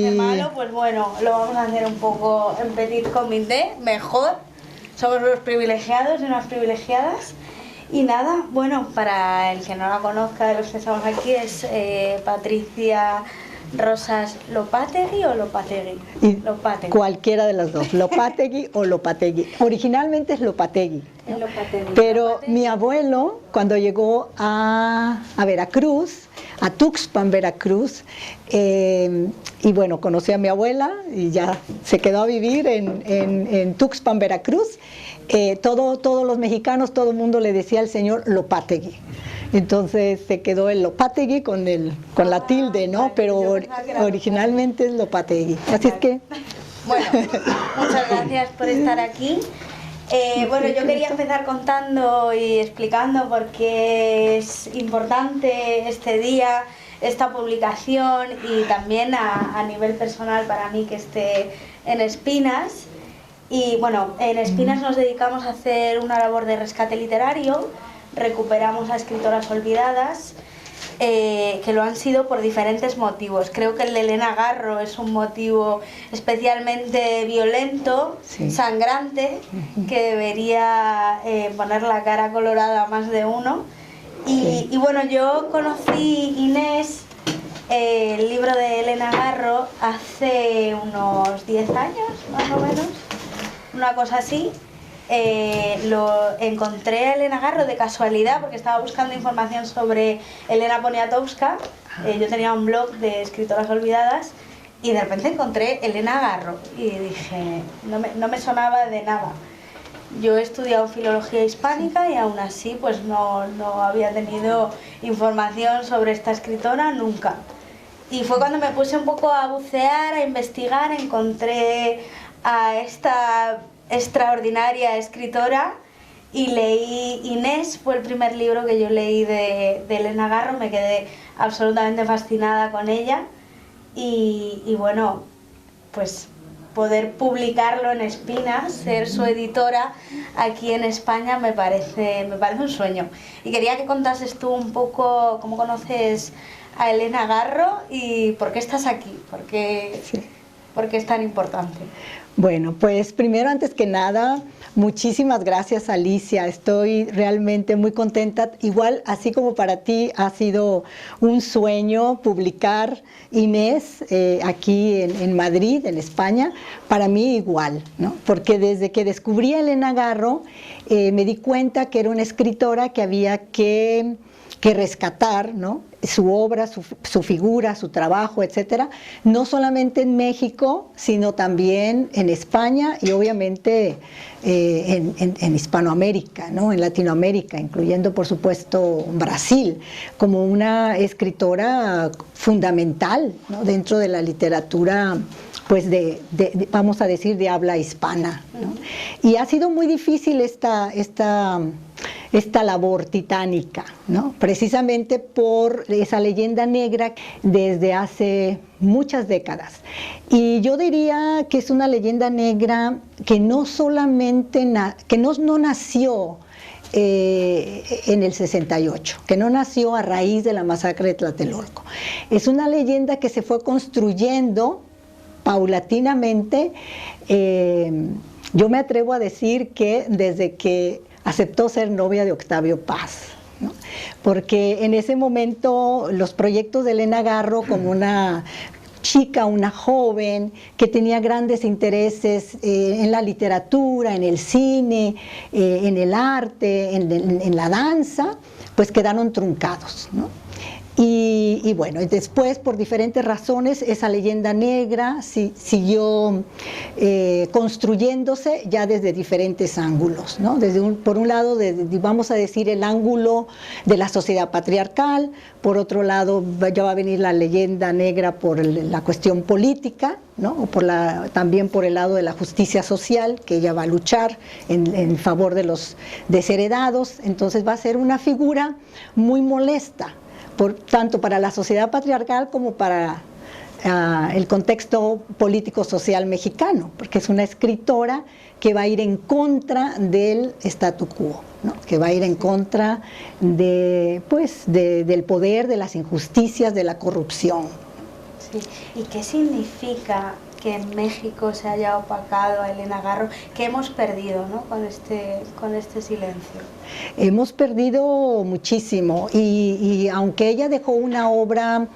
hace malo, pues bueno, lo vamos a hacer un poco en petit comité, mejor. Somos los privilegiados y unas privilegiadas. Y nada, bueno, para el que no la conozca de los que estamos aquí, es Patricia Rosas Lopategui o Lopategui. Lopategui. Cualquiera de las dos, Lopategui o Lopategui. Originalmente es Lopategui, ¿no? Lopategui. Pero Lopategui. Mi abuelo, cuando llegó a Veracruz, a Tuxpan, Veracruz, y bueno, conocí a mi abuela y ya se quedó a vivir en Tuxpan, Veracruz. Todos los mexicanos, todo el mundo le decía al señor Lopategui. Entonces se quedó el Lopategui con la tilde, ¿no? Vale, pero originalmente es Lopategui. Así es que... Bueno, muchas gracias por estar aquí. Bueno, yo quería empezar contando y explicando por qué es importante este día, esta publicación, y también a nivel personal para mí que esté en Espinas. Y bueno, en Espinas nos dedicamos a hacer una labor de rescate literario, recuperamos a escritoras olvidadas, que lo han sido por diferentes motivos. Creo que el de Elena Garro es un motivo especialmente violento, sí, sangrante, que debería poner la cara colorada a más de uno. Y bueno, yo conocí Inés, el libro de Elena Garro, hace unos 10 años, más o menos, una cosa así. Lo encontré a Elena Garro de casualidad porque estaba buscando información sobre Elena Poniatowska. Yo tenía un blog de escritoras olvidadas y de repente encontré Elena Garro y dije, no me sonaba de nada. Yo he estudiado filología hispánica y aún así pues no había tenido información sobre esta escritora nunca. Y fue cuando me puse un poco a bucear, a investigar, encontré a esta extraordinaria escritora y leí Inés. Fue el primer libro que yo leí de Elena Garro, me quedé absolutamente fascinada con ella y bueno, pues poder publicarlo en Espinas, ser su editora aquí en España me parece un sueño. Y quería que contases tú un poco cómo conoces a Elena Garro y por qué estás aquí, por qué es tan importante. Bueno, pues primero, antes que nada, muchísimas gracias, Alicia. Estoy realmente muy contenta. Igual, así como para ti ha sido un sueño publicar Inés aquí en Madrid, en España, para mí igual, ¿no? Porque desde que descubrí a Elena Garro, me di cuenta que era una escritora que había que rescatar, ¿no? Su obra, su figura, su trabajo, etcétera, no solamente en México, sino también en España y obviamente en Hispanoamérica, ¿no? En Latinoamérica, incluyendo por supuesto Brasil, como una escritora fundamental, ¿no? Dentro de la literatura, pues vamos a decir, de habla hispana, ¿no? Y ha sido muy difícil esta labor titánica, ¿no? Precisamente por esa leyenda negra desde hace muchas décadas. Y yo diría que es una leyenda negra que no solamente no nació en el 68, que no nació a raíz de la masacre de Tlatelolco. Es una leyenda que se fue construyendo paulatinamente. Yo me atrevo a decir que desde que aceptó ser novia de Octavio Paz, ¿no? Porque en ese momento los proyectos de Elena Garro, como una chica, una joven que tenía grandes intereses en la literatura, en el cine, en el arte, en la danza, pues quedaron truncados, ¿no? Y bueno, después por diferentes razones esa leyenda negra siguió construyéndose ya desde diferentes ángulos, ¿no? Por un lado, vamos a decir, el ángulo de la sociedad patriarcal, por otro lado ya va a venir la leyenda negra por la cuestión política, ¿no? O también por el lado de la justicia social, que ella va a luchar en favor de los desheredados. Entonces va a ser una figura muy molesta, tanto para la sociedad patriarcal como para el contexto político-social mexicano, porque es una escritora que va a ir en contra del statu quo, ¿no? Que va a ir en contra del poder, de las injusticias, de la corrupción. ¿Y qué significa que en México se haya opacado a Elena Garro? ¿Qué hemos perdido, ¿no?, con este silencio? Hemos perdido muchísimo y aunque ella dejó una obra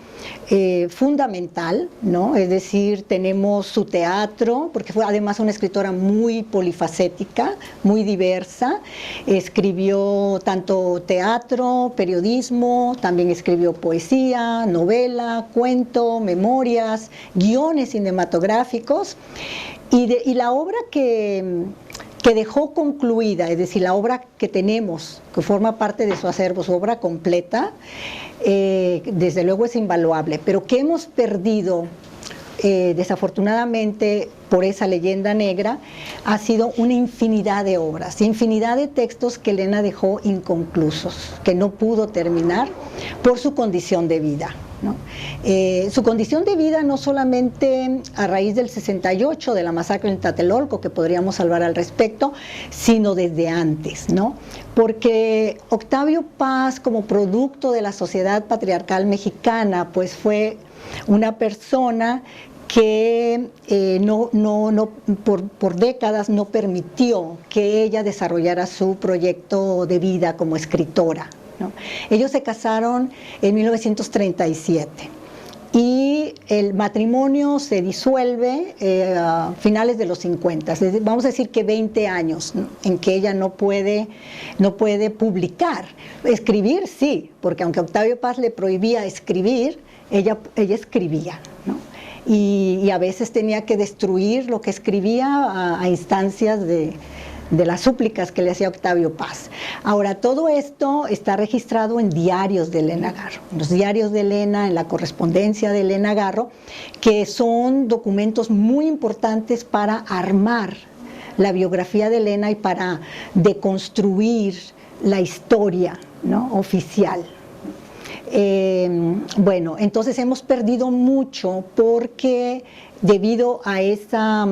fundamental, ¿no? Es decir, tenemos su teatro, porque fue además una escritora muy polifacética, muy diversa, escribió tanto teatro, periodismo, también escribió poesía, novela, cuento, memorias, guiones cinematográficos, y la obra que dejó concluida, es decir, la obra que tenemos, que forma parte de su acervo, su obra completa, desde luego es invaluable, pero que hemos perdido desafortunadamente por esa leyenda negra, ha sido una infinidad de obras, infinidad de textos que Elena dejó inconclusos, que no pudo terminar por su condición de vida, ¿no? Su condición de vida no solamente a raíz del 68, de la masacre en Tlatelolco, que podríamos hablar al respecto, sino desde antes, ¿no? Porque Octavio Paz, como producto de la sociedad patriarcal mexicana, pues fue una persona que por décadas no permitió que ella desarrollara su proyecto de vida como escritora, ¿no? Ellos se casaron en 1937 y el matrimonio se disuelve a finales de los 50, vamos a decir que 20 años, ¿no?, en que ella no puede publicar. Escribir sí, porque aunque Octavio Paz le prohibía escribir, ella escribía, ¿no? Y a veces tenía que destruir lo que escribía a instancias de las súplicas que le hacía Octavio Paz. Ahora, todo esto está registrado en diarios de Elena Garro, en los diarios de Elena, en la correspondencia de Elena Garro, que son documentos muy importantes para armar la biografía de Elena y para deconstruir la historia, ¿no?, oficial. Bueno, entonces hemos perdido mucho porque debido a esa,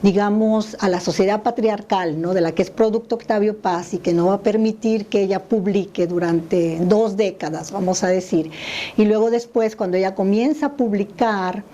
digamos, a la sociedad patriarcal, ¿no?, de la que es producto Octavio Paz y que no va a permitir que ella publique durante 2 décadas, vamos a decir. Y luego después, cuando ella comienza a publicar,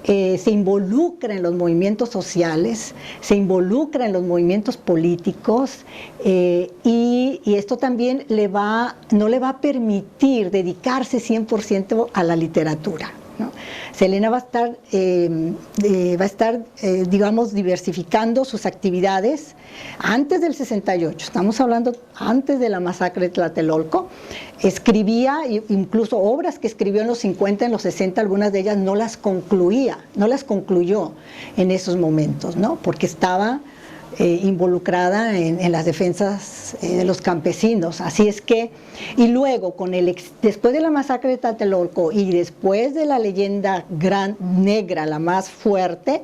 se involucra en los movimientos sociales, se involucra en los movimientos políticos, y esto también no le va a permitir dedicarse 100% a la literatura, ¿no? Selena va a estar, digamos, diversificando sus actividades antes del 68, estamos hablando antes de la masacre de Tlatelolco. Escribía, incluso obras que escribió en los 50, en los 60, algunas de ellas no las concluyó en esos momentos, ¿no?, porque estaba involucrada en las defensas de los campesinos. Así es que, y luego después de la masacre de Tlatelolco y después de la leyenda negra, la más fuerte,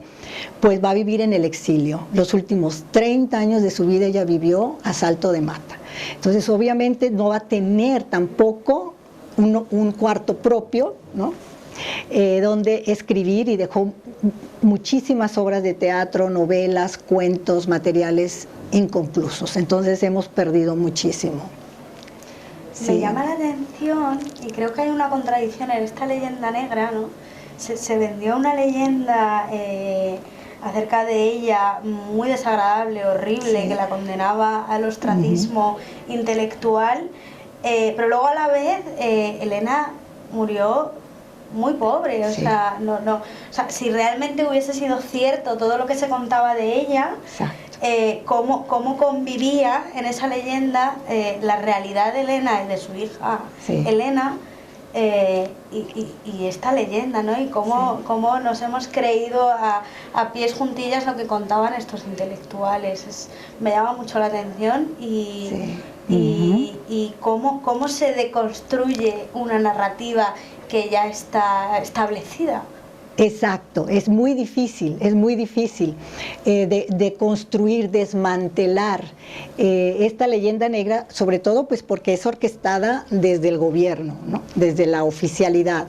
pues va a vivir en el exilio. Los últimos 30 años de su vida ella vivió a Salto de Mata. Entonces obviamente no va a tener tampoco un cuarto propio, ¿no?, donde escribir, y dejó muchísimas obras de teatro, novelas, cuentos, materiales inconclusos. Entonces hemos perdido muchísimo. Sí. Me llama la atención, y creo que hay una contradicción en esta leyenda negra, ¿no? Se vendió una leyenda acerca de ella muy desagradable, horrible, sí, que la condenaba al ostracismo intelectual, pero luego a la vez Elena murió muy pobre, o sea, o sea, si realmente hubiese sido cierto todo lo que se contaba de ella, cómo convivía en esa leyenda la realidad de Elena y de su hija Elena, y esta leyenda, ¿no? Y cómo nos hemos creído a pies juntillas lo que contaban estos intelectuales. Me llama mucho la atención y cómo se deconstruye una narrativa que ya está establecida. Exacto, es muy difícil de construir, desmantelar esta leyenda negra, sobre todo pues porque es orquestada desde el gobierno, ¿no?, desde la oficialidad,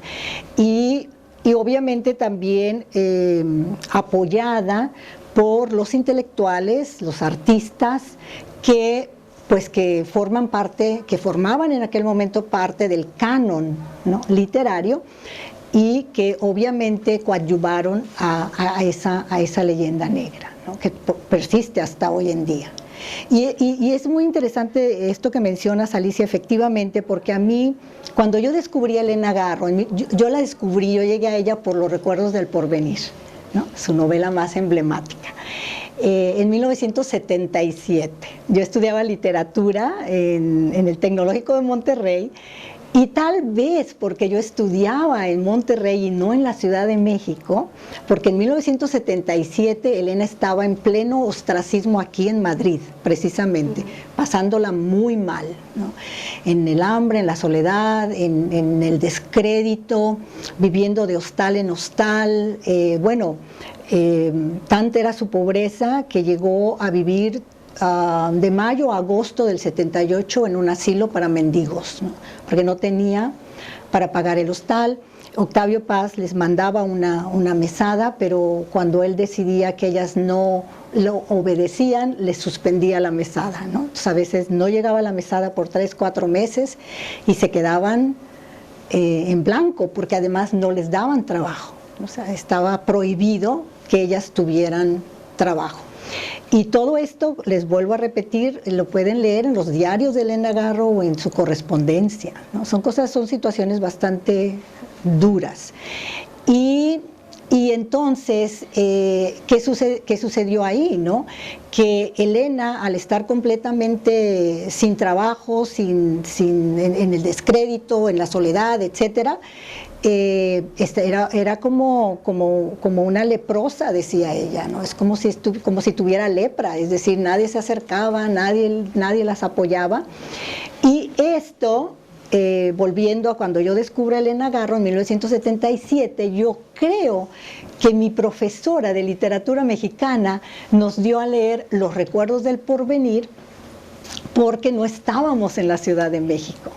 y obviamente también apoyada por los intelectuales, los artistas que formaban en aquel momento parte del canon, ¿no?, literario, y que obviamente coadyuvaron a esa leyenda negra, ¿no? Que persiste hasta hoy en día. Y es muy interesante esto que mencionas, Alicia, efectivamente, porque a mí, cuando yo descubrí a Elena Garro, yo la descubrí, yo llegué a ella por Los recuerdos del porvenir, ¿no? Su novela más emblemática. En 1977, yo estudiaba literatura en el Tecnológico de Monterrey, y tal vez porque yo estudiaba en Monterrey y no en la Ciudad de México, porque en 1977 Elena estaba en pleno ostracismo aquí en Madrid, precisamente, pasándola muy mal, ¿no? En el hambre, en la soledad, en el descrédito, viviendo de hostal en hostal. Tanta era su pobreza que llegó a vivir de mayo a agosto del 78 en un asilo para mendigos, ¿no? Porque no tenía para pagar el hostal. Octavio Paz les mandaba una mesada, pero cuando él decidía que ellas no lo obedecían, les suspendía la mesada, ¿no? Entonces, a veces no llegaba la mesada por 3, 4 meses y se quedaban en blanco, porque además no les daban trabajo. O sea, estaba prohibido que ellas tuvieran trabajo. Y todo esto, les vuelvo a repetir, lo pueden leer en los diarios de Elena Garro o en su correspondencia, ¿no? Son situaciones bastante duras. Y entonces, ¿qué sucedió ahí, no? Que Elena, al estar completamente sin trabajo, en el descrédito, en la soledad, etcétera, era como una leprosa, decía ella, ¿no? Es como si tuviera lepra, es decir, nadie se acercaba, nadie las apoyaba. Y esto, volviendo a cuando yo descubro a Elena Garro en 1977, yo creo que mi profesora de literatura mexicana nos dio a leer Los recuerdos del porvenir, porque no estábamos en la Ciudad de México.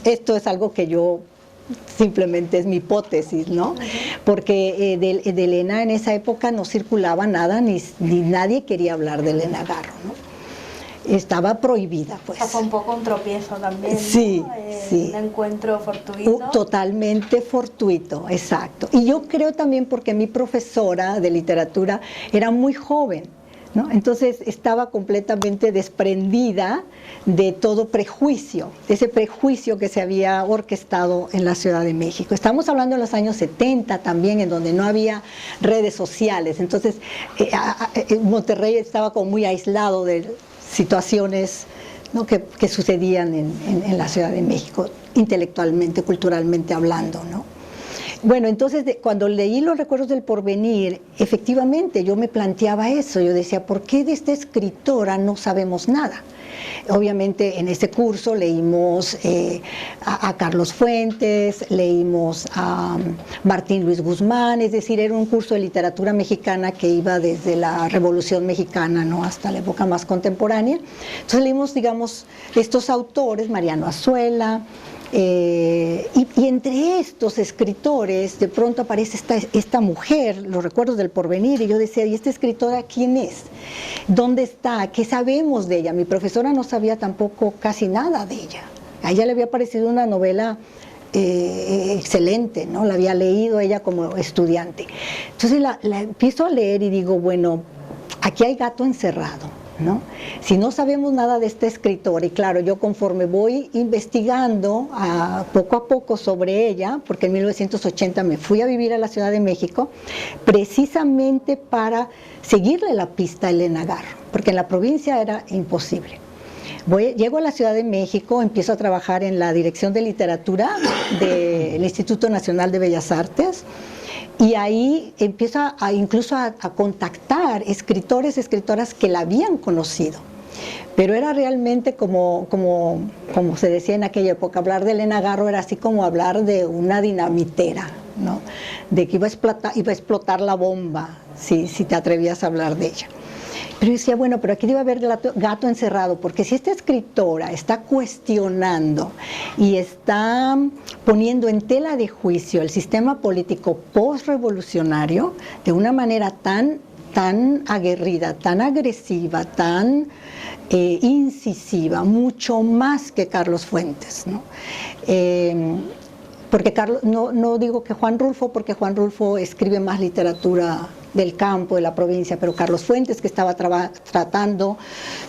Esto es algo que yo simplemente es mi hipótesis, ¿no? Porque de Elena en esa época no circulaba nada, ni nadie quería hablar de Elena Garro, ¿no? Estaba prohibida, pues. O sea, fue un poco un tropiezo también, sí, ¿no? Sí. Un encuentro fortuito. Totalmente fortuito, exacto. Y yo creo también porque mi profesora de literatura era muy joven, ¿no? Entonces estaba completamente desprendida de todo prejuicio, de ese prejuicio que se había orquestado en la Ciudad de México. Estamos hablando de los años 70 también, en donde no había redes sociales. Entonces Monterrey estaba como muy aislado de situaciones, ¿no? que sucedían en la Ciudad de México, intelectualmente, culturalmente hablando, ¿no? Bueno, entonces cuando leí Los recuerdos del porvenir, efectivamente yo me planteaba eso, yo decía, ¿por qué de esta escritora no sabemos nada? Obviamente en ese curso leímos a Carlos Fuentes, leímos a Martín Luis Guzmán, es decir, era un curso de literatura mexicana que iba desde la Revolución Mexicana, ¿no? Hasta la época más contemporánea. Entonces leímos, digamos, estos autores, Mariano Azuela, y entre estos escritores de pronto aparece esta mujer, Los recuerdos del porvenir, y yo decía, ¿y esta escritora quién es? ¿Dónde está? ¿Qué sabemos de ella? Mi profesora no sabía tampoco casi nada de ella. A ella le había parecido una novela excelente, ¿no? La había leído ella como estudiante. Entonces la empiezo a leer y digo, bueno, aquí hay gato encerrado, ¿no? Si no sabemos nada de esta escritora, y claro, yo conforme voy investigando poco a poco sobre ella, porque en 1980 me fui a vivir a la Ciudad de México, precisamente para seguirle la pista a Elena Garro, porque en la provincia era imposible. Llego a la Ciudad de México, empiezo a trabajar en la Dirección de Literatura del Instituto Nacional de Bellas Artes, y ahí empiezo incluso a contactar escritores, escritoras que la habían conocido. Pero era realmente como se decía en aquella época, hablar de Elena Garro era así como hablar de una dinamitera, ¿no? De que iba a explotar la bomba si te atrevías a hablar de ella. Pero yo decía, bueno, pero aquí debe haber gato encerrado, porque si esta escritora está cuestionando y está poniendo en tela de juicio el sistema político postrevolucionario de una manera tan aguerrida, tan agresiva, tan incisiva, mucho más que Carlos Fuentes, ¿no? porque Carlos, no digo que Juan Rulfo, porque Juan Rulfo escribe más literatura del campo, de la provincia, pero Carlos Fuentes, que estaba tratando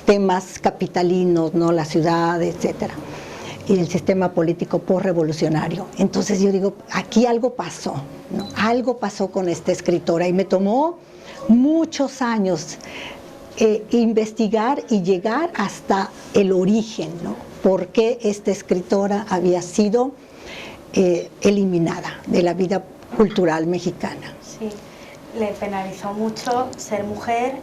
temas capitalinos, ¿no? La ciudad, etcétera, y el sistema político postrevolucionario. Entonces yo digo, aquí algo pasó, ¿no? Algo pasó con esta escritora, y me tomó muchos años investigar y llegar hasta el origen, ¿no? Por qué esta escritora había sido eliminada de la vida cultural mexicana. Sí, le penalizó mucho ser mujer,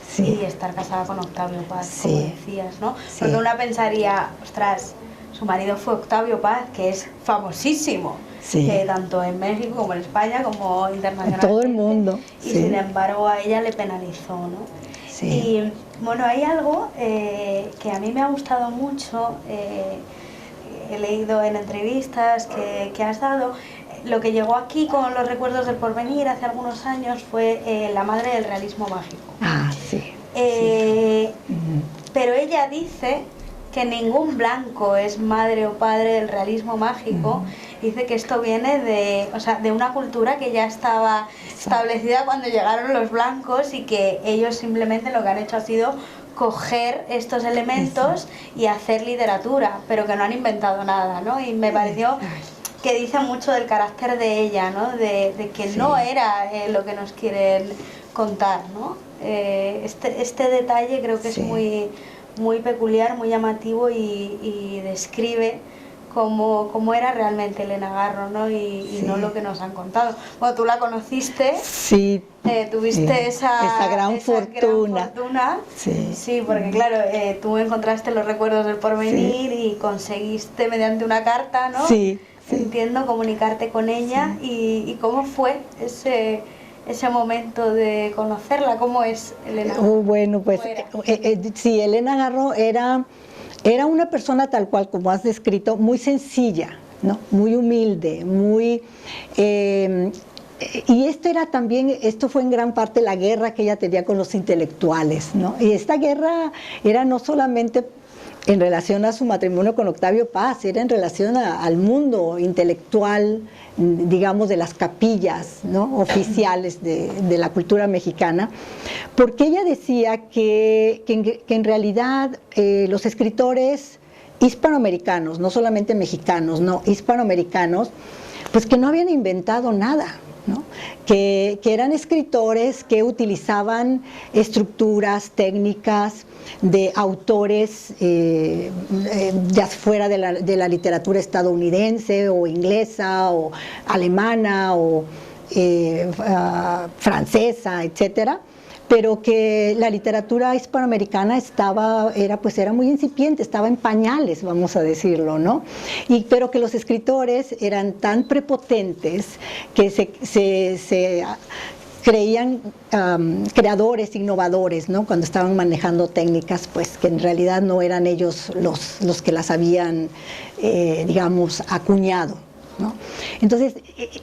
sí, y estar casada con Octavio Paz, sí, como decías, ¿no? Sí. Porque una pensaría, ostras, su marido fue Octavio Paz, que es famosísimo, sí, tanto en México como en España, como internacionalmente. En todo el mundo. Y sí, sin embargo a ella le penalizó, ¿no? Sí. Y bueno, hay algo que a mí me ha gustado mucho, he leído en entrevistas que has dado. Lo que llegó aquí con los recuerdos del porvenir hace algunos años fue la madre del realismo mágico. Ah, sí. Pero ella dice que ningún blanco es madre o padre del realismo mágico. Dice que esto viene de una cultura que ya estaba establecida cuando llegaron los blancos, y que ellos simplemente lo que han hecho ha sido coger estos elementos y hacer literatura, pero que no han inventado nada, ¿no? Y me pareció que dice mucho del carácter de ella, ¿no? De que no era lo que nos quieren contar, ¿no? Este detalle creo que es muy peculiar, muy llamativo, y describe cómo era realmente Elena Garro, ¿no? Y no lo que nos han contado. Bueno, tú la conociste, sí, tuviste esa gran fortuna. Sí, porque claro, tú encontraste los recuerdos del porvenir, y conseguiste mediante una carta, ¿no? Sí. Entiendo, comunicarte con ella, y cómo fue ese momento de conocerla. ¿Cómo es Elena? Bueno, pues sí, Elena Garro era una persona tal cual como has descrito, muy sencilla, ¿no? Muy humilde, muy... y esto fue en gran parte la guerra que ella tenía con los intelectuales, ¿no? Y esta guerra era no solamente en relación a su matrimonio con Octavio Paz, era en relación al mundo intelectual, digamos, de las capillas, ¿no? Oficiales de la cultura mexicana, porque ella decía que en realidad los escritores hispanoamericanos, no solamente mexicanos, no, hispanoamericanos, pues que no habían inventado nada, ¿no? Que eran escritores que utilizaban estructuras, técnicas de autores ya fuera de la literatura estadounidense o inglesa o alemana o francesa, etcétera, pero que la literatura hispanoamericana era muy incipiente, estaba en pañales, vamos a decirlo, ¿no? Pero que los escritores eran tan prepotentes que se creían creadores, innovadores, ¿no? Cuando estaban manejando técnicas, pues que en realidad no eran ellos los que las habían, digamos, acuñado, ¿no? Entonces,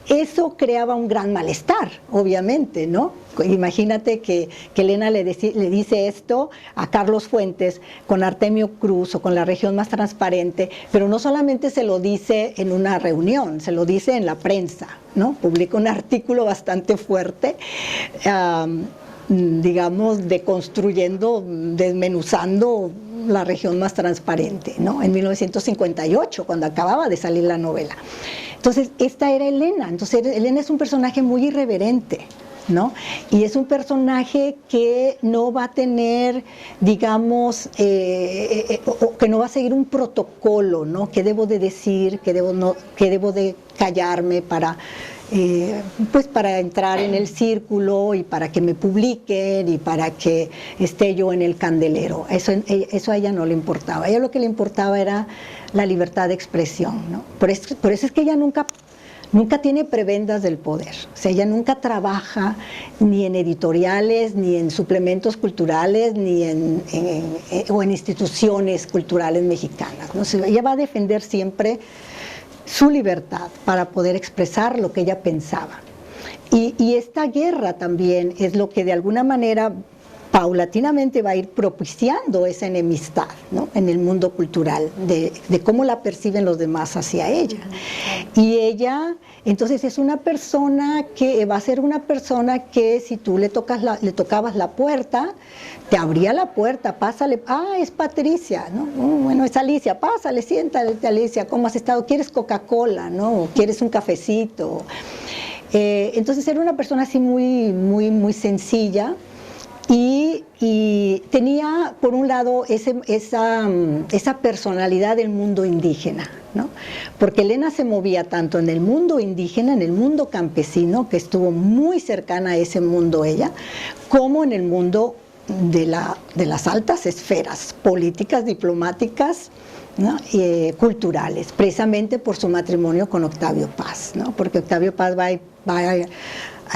eso creaba un gran malestar, obviamente, ¿no? Imagínate que Elena le dice esto a Carlos Fuentes con Artemio Cruz o con La región más transparente, pero no solamente se lo dice en una reunión, se lo dice en la prensa, ¿no? Publica un artículo bastante fuerte, digamos, deconstruyendo, desmenuzando La región más transparente, ¿no? En 1958, cuando acababa de salir la novela. Entonces, esta era Elena. Entonces, Elena es un personaje muy irreverente, ¿no? Y es un personaje que no va a tener, digamos, que no va a seguir un protocolo, ¿no? ¿Qué debo de decir? ¿Qué debo de callarme pues para entrar en el círculo y para que me publiquen y para que esté yo en el candelero? Eso a ella no le importaba. A ella lo que le importaba era la libertad de expresión, ¿no? Por eso es que ella nunca tiene prebendas del poder. O sea, ella nunca trabaja ni en editoriales, ni en suplementos culturales, ni o en instituciones culturales mexicanas, ¿no? O sea, ella va a defender siempre su libertad para poder expresar lo que ella pensaba. Y esta guerra también es lo que de alguna manera paulatinamente va a ir propiciando esa enemistad, ¿no?, en el mundo cultural, de cómo la perciben los demás hacia ella. Y ella, entonces, es una persona que va a ser una persona que si tú le tocabas la puerta, te abría la puerta, pásale, es Patricia, ¿no? Bueno, es Alicia, pásale, siéntate, Alicia, ¿cómo has estado? ¿Quieres Coca-Cola, no? ¿Quieres un cafecito? Entonces era una persona así muy, muy, muy sencilla. Y tenía, por un lado, esa personalidad del mundo indígena, ¿no? Porque Elena se movía tanto en el mundo indígena, en el mundo campesino, que estuvo muy cercana a ese mundo ella, como en el mundo de las altas esferas políticas, diplomáticas, ¿no?, culturales, precisamente por su matrimonio con Octavio Paz, ¿no? Porque Octavio Paz va a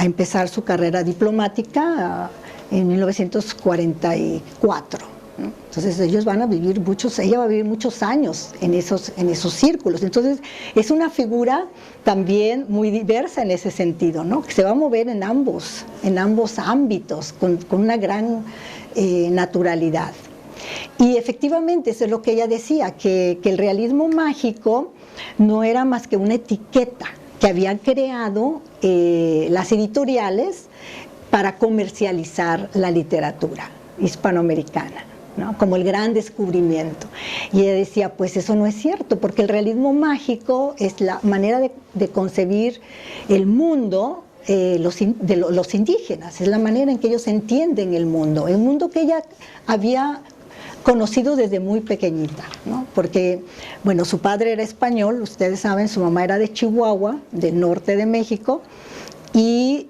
empezar su carrera diplomática en 1944, ¿no? Entonces ella va a vivir muchos años en esos círculos. Entonces es una figura también muy diversa en ese sentido, ¿no?, que se va a mover en ambos ámbitos con una gran naturalidad. Y efectivamente eso es lo que ella decía, que el realismo mágico no era más que una etiqueta que habían creado las editoriales para comercializar la literatura hispanoamericana, ¿no?, como el gran descubrimiento. Y ella decía, pues eso no es cierto, porque el realismo mágico es la manera de concebir el mundo de los indígenas, es la manera en que ellos entienden el mundo que ella había conocido desde muy pequeñita, ¿no? Porque, bueno, su padre era español, ustedes saben, su mamá era de Chihuahua, del norte de México, y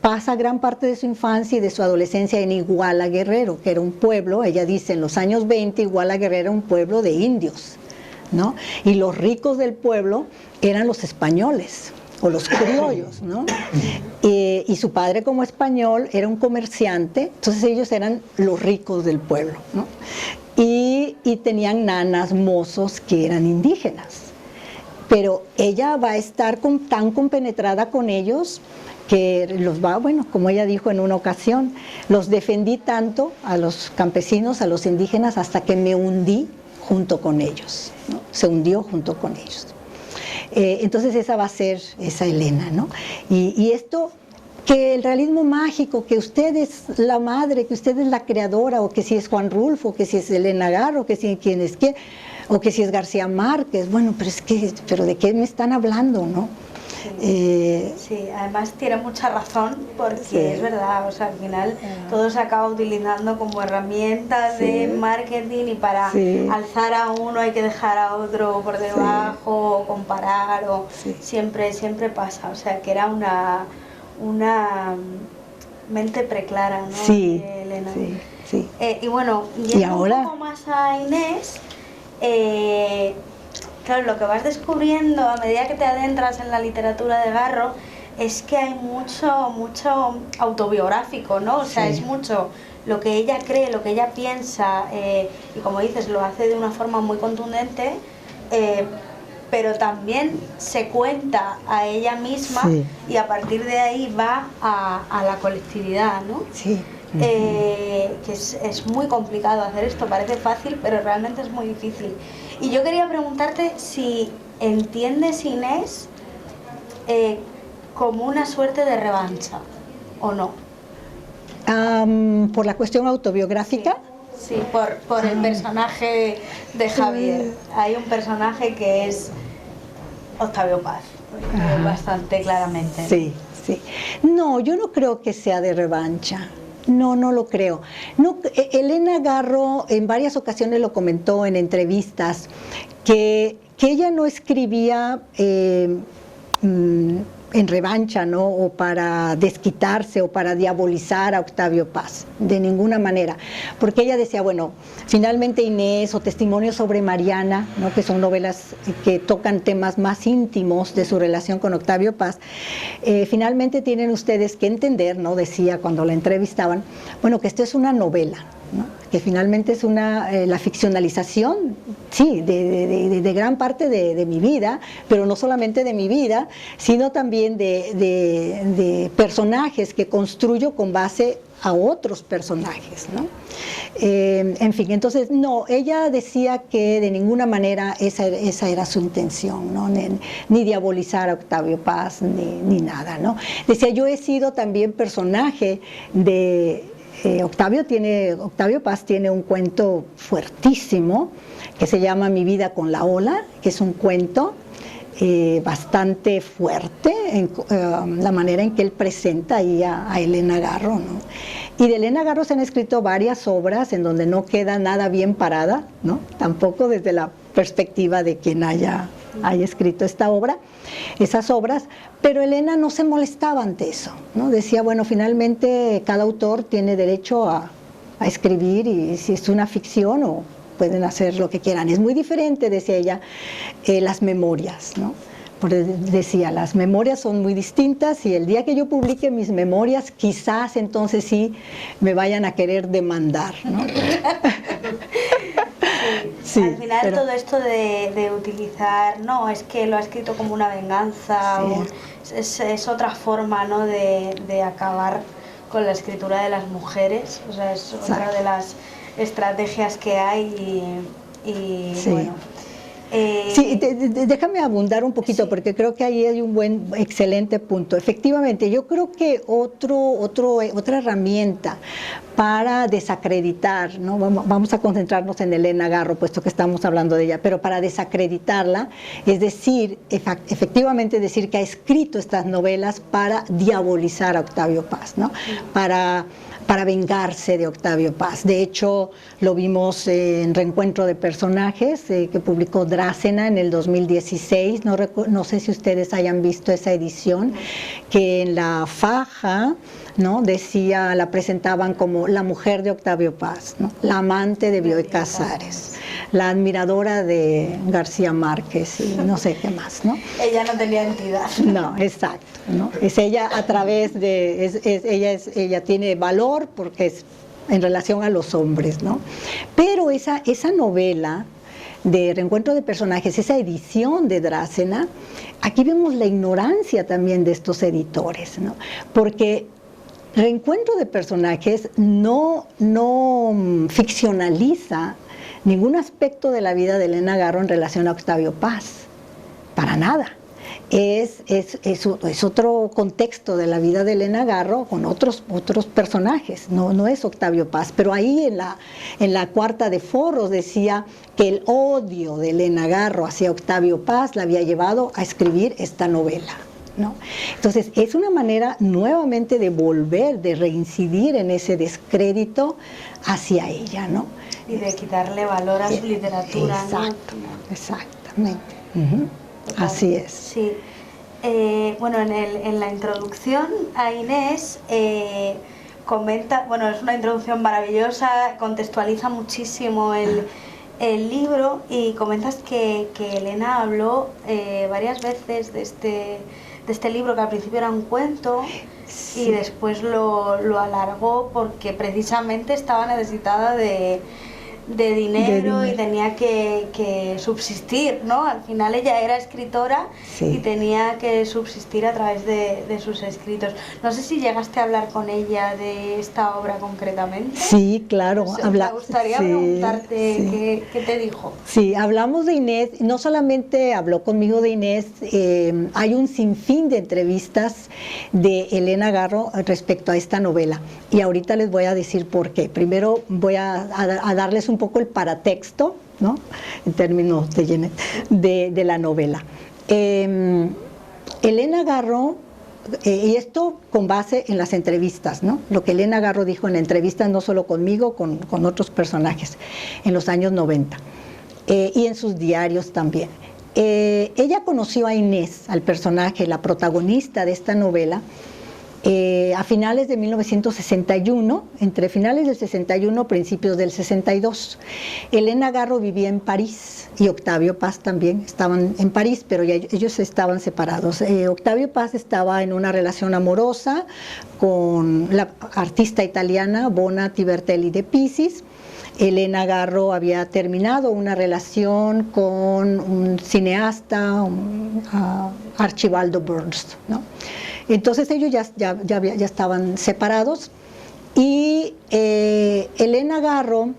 pasa gran parte de su infancia y de su adolescencia en Iguala Guerrero, que era un pueblo, ella dice, en los años 20 Iguala Guerrero era un pueblo de indios, ¿no? Y los ricos del pueblo eran los españoles o los criollos, ¿no? Y su padre, como español, era un comerciante, entonces ellos eran los ricos del pueblo, ¿no? Y tenían nanas, mozos que eran indígenas. Pero ella va a estar tan compenetrada con ellos que bueno, como ella dijo en una ocasión, los defendí tanto a los campesinos, a los indígenas, hasta que me hundí junto con ellos, ¿no? Se hundió junto con ellos. Entonces esa va a ser esa Elena, ¿no? Y esto, que el realismo mágico, que usted es la madre, que usted es la creadora, o que si es Juan Rulfo, que si es Elena Garro, que si quién es quién, o que si es García Márquez, bueno, pero ¿de qué me están hablando, no? Sí, además tiene mucha razón, porque sí, es verdad, o sea, al final todo se acaba utilizando como herramientas de marketing, y para alzar a uno hay que dejar a otro por debajo, o comparar, o siempre pasa, o sea, que era una mente preclara, ¿no? Sí, Elena. Sí. Y bueno, yendo un poco más a Inés, claro, lo que vas descubriendo a medida que te adentras en la literatura de Garro es que hay mucho autobiográfico, ¿no? O sea, es mucho lo que ella cree, lo que ella piensa, y como dices, lo hace de una forma muy contundente, pero también se cuenta a ella misma, y a partir de ahí va a la colectividad, ¿no? Sí. Que es muy complicado hacer esto, parece fácil, pero realmente es muy difícil. Y yo quería preguntarte si entiendes, Inés, como una suerte de revancha, ¿o no? ¿Por la cuestión autobiográfica? Sí, por el personaje de Javier. Hay un personaje que es Octavio Paz, bastante claramente. Sí. No, yo no creo que sea de revancha. No lo creo. No, Elena Garro en varias ocasiones lo comentó en entrevistas, que ella no escribía en revancha, ¿no?, o para desquitarse o para diabolizar a Octavio Paz, de ninguna manera, porque ella decía, bueno, finalmente Inés o Testimonios sobre Mariana, ¿no?, que son novelas que tocan temas más íntimos de su relación con Octavio Paz, finalmente tienen ustedes que entender, ¿no?, decía cuando la entrevistaban, bueno, que esto es una novela, ¿no? que finalmente es la ficcionalización, sí, de gran parte de mi vida, pero no solamente de mi vida, sino también de personajes que construyo con base a otros personajes, ¿no? En fin, entonces, no, ella decía que de ninguna manera esa era su intención, ¿no? Ni diabolizar a Octavio Paz, ni nada, ¿no? Decía, yo he sido también personaje de... Octavio Paz tiene un cuento fuertísimo que se llama Mi vida con la ola, que es un cuento bastante fuerte en la manera en que él presenta ahí a Elena Garro, ¿no? Y de Elena Garro se han escrito varias obras en donde no queda nada bien parada, ¿no? Tampoco desde la perspectiva de quien haya escrito esta obra, esas obras, pero Elena no se molestaba ante eso, ¿no? Decía, bueno, finalmente cada autor tiene derecho a escribir, y si es una ficción o pueden hacer lo que quieran. Es muy diferente, decía ella, las memorias, ¿no? Porque decía, las memorias son muy distintas y el día que yo publique mis memorias, quizás entonces sí me vayan a querer demandar, ¿no? Sí, al final pero... todo esto de utilizar, no, es que lo ha escrito como una venganza, sí. Es otra forma, ¿no?, de acabar con la escritura de las mujeres, o sea, es otra de las estrategias que hay y sí. Bueno. Sí, déjame abundar un poquito, sí, porque creo que ahí hay un excelente punto. Efectivamente, yo creo que otra herramienta para desacreditar, ¿no? Vamos a concentrarnos en Elena Garro, puesto que estamos hablando de ella, pero para desacreditarla, es decir, efectivamente decir que ha escrito estas novelas para diabolizar a Octavio Paz, ¿no? Para vengarse de Octavio Paz. De hecho, lo vimos en Reencuentro de Personajes, que publicó Drácena en el 2016. No sé si ustedes hayan visto esa edición, que en la faja, ¿no?, decía, la presentaban como la mujer de Octavio Paz, ¿no?, la amante de Bioy Casares, la admiradora de García Márquez y no sé qué más, ¿no? Ella no tenía entidad. No, exacto, ¿no? Es ella a través de, ella tiene valor porque es en relación a los hombres, ¿no? Pero esa novela de Reencuentro de Personajes, esa edición de Drácena, aquí vemos la ignorancia también de estos editores, ¿no? Porque Reencuentro de Personajes no ficcionaliza ningún aspecto de la vida de Elena Garro en relación a Octavio Paz, para nada. Es otro contexto de la vida de Elena Garro con otros personajes, no es Octavio Paz, pero ahí en la cuarta de Forros decía que el odio de Elena Garro hacia Octavio Paz la había llevado a escribir esta novela, ¿no? Entonces es una manera nuevamente de volver, de reincidir en ese descrédito hacia ella, ¿no? Y de quitarle valor a su literatura. Exacto, ¿no? Exactamente. Así es. Sí. Bueno, en la introducción a Inés comenta, bueno, es una introducción maravillosa, contextualiza muchísimo el libro, y comentas que Elena habló varias veces de este libro, que al principio era un cuento, sí, y después lo alargó porque precisamente estaba necesitada de dinero y tenía que subsistir, ¿no? Al final ella era escritora, sí, y tenía que subsistir a través de sus escritos. No sé si llegaste a hablar con ella de esta obra concretamente. Sí, claro. Me gustaría preguntarte, sí, ¿qué te dijo? Sí, hablamos de Inés, no solamente habló conmigo de Inés, hay un sinfín de entrevistas de Elena Garro respecto a esta novela, y ahorita les voy a decir por qué. Primero voy a darles un poco el paratexto, ¿no?, en términos de la novela. Elena Garro, y esto con base en las entrevistas, ¿no?, lo que Elena Garro dijo en entrevistas, no solo conmigo, con otros personajes en los años 90, y en sus diarios también. Ella conoció a Inés, al personaje, la protagonista de esta novela, a finales de 1961, entre finales del 61 principios del 62. Elena Garro vivía en París y Octavio Paz también estaban en París, pero ya ellos estaban separados. Octavio Paz estaba en una relación amorosa con la artista italiana Bona Tibertelli de Pisis, Elena Garro había terminado una relación con un cineasta, Archibaldo Burns, ¿no? Entonces ellos ya estaban separados y Elena Garro,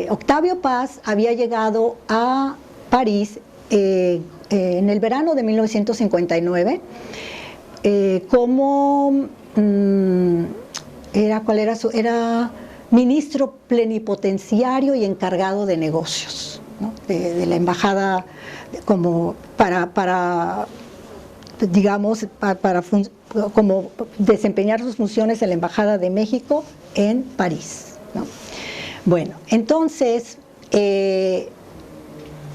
Octavio Paz había llegado a París en el verano de 1959 como era ministro plenipotenciario y encargado de negocios, ¿no? de la embajada, como como desempeñar sus funciones en la embajada de México en París, ¿no? Bueno, entonces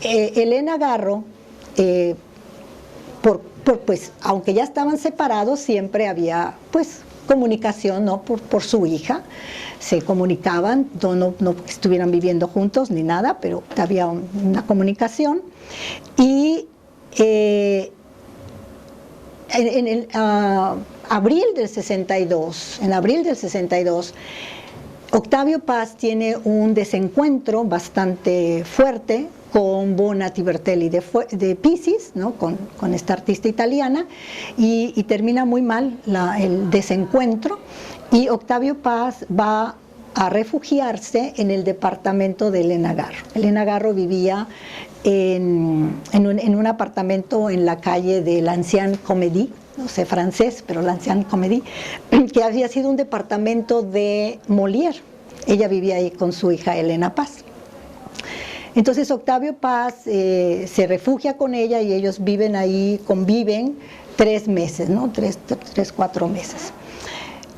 Elena Garro, pues, aunque ya estaban separados, siempre había pues comunicación, ¿no? por su hija, se comunicaban, no estuvieran viviendo juntos ni nada, pero había una comunicación. Y en abril del 62, Octavio Paz tiene un desencuentro bastante fuerte con Bona Tibertelli de Pisis, ¿no? con esta artista italiana, y termina muy mal el desencuentro, y Octavio Paz va a refugiarse en el departamento de Elena Garro. Elena Garro vivía en un apartamento en la calle de l'Ancienne Comédie, no sé francés, pero l'Ancienne Comédie, que había sido un departamento de Molière. Ella vivía ahí con su hija Elena Paz. Entonces Octavio Paz se refugia con ella y ellos viven ahí, conviven 3 meses, ¿no? 4 meses.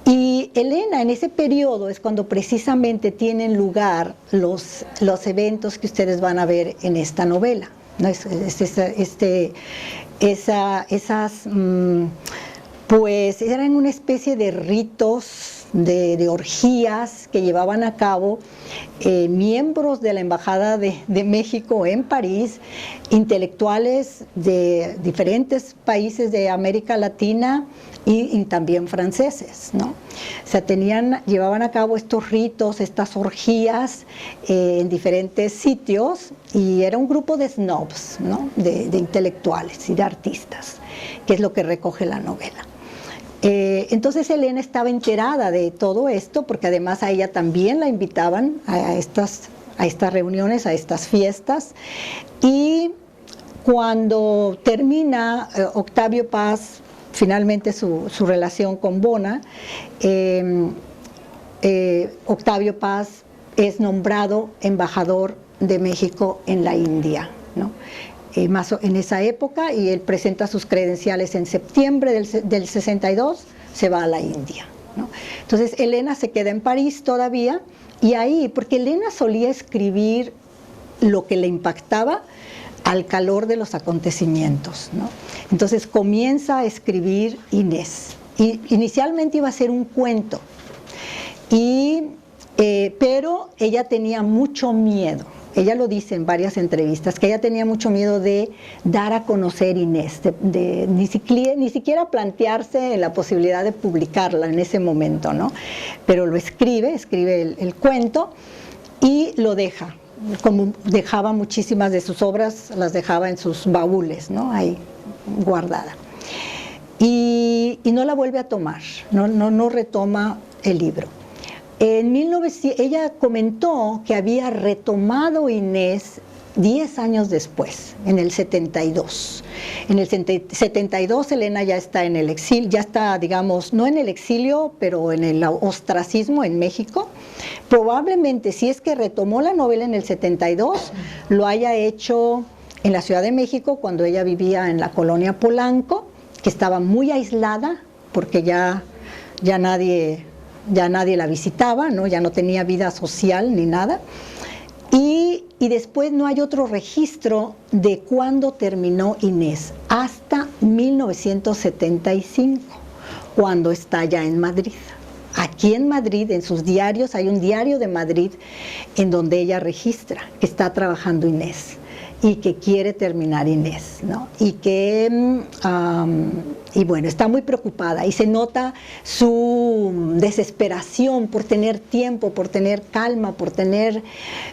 Y Elena, en ese periodo es cuando precisamente tienen lugar los eventos que ustedes van a ver en esta novela, ¿no? Pues eran una especie de ritos, de orgías que llevaban a cabo miembros de la Embajada de México en París, intelectuales de diferentes países de América Latina y también franceses, ¿no? O sea, llevaban a cabo estos ritos, estas orgías en diferentes sitios, y era un grupo de snobs, ¿no? de intelectuales y de artistas, que es lo que recoge la novela. Entonces Elena estaba enterada de todo esto, porque además a ella también la invitaban a estas reuniones, a estas fiestas, y cuando termina Octavio Paz finalmente su relación con Bona, Octavio Paz es nombrado embajador de México en la India, ¿no? Más en esa época, y él presenta sus credenciales en septiembre del 62, se va a la India, ¿no? Entonces Elena se queda en París todavía, y ahí, porque Elena solía escribir lo que le impactaba al calor de los acontecimientos, ¿no? Entonces comienza a escribir Inés, y inicialmente iba a ser un cuento, pero ella tenía mucho miedo. Ella lo dice en varias entrevistas, que ella tenía mucho miedo de dar a conocer Inés, ni siquiera plantearse la posibilidad de publicarla en ese momento, ¿no? Pero lo escribe el cuento y lo deja, como dejaba muchísimas de sus obras, las dejaba en sus baúles, ¿no? Ahí guardada. Y no la vuelve a tomar, no retoma el libro. En 1900, ella comentó que había retomado Inés 10 años después, en el 72. En el 72 Elena ya está en el exilio, ya está, digamos, no en el exilio, pero en el ostracismo en México. Probablemente, si es que retomó la novela en el 72, lo haya hecho en la Ciudad de México, cuando ella vivía en la colonia Polanco, que estaba muy aislada, porque ya nadie la visitaba, ¿no? Ya no tenía vida social ni nada. Y después no hay otro registro de cuándo terminó Inés, hasta 1975, cuando está ya en Madrid. Aquí en Madrid, en sus diarios, hay un diario de Madrid en donde ella registra que está trabajando Inés y que quiere terminar Inés, ¿no? Y bueno, está muy preocupada, y se nota su desesperación por tener tiempo, por tener calma, por tener,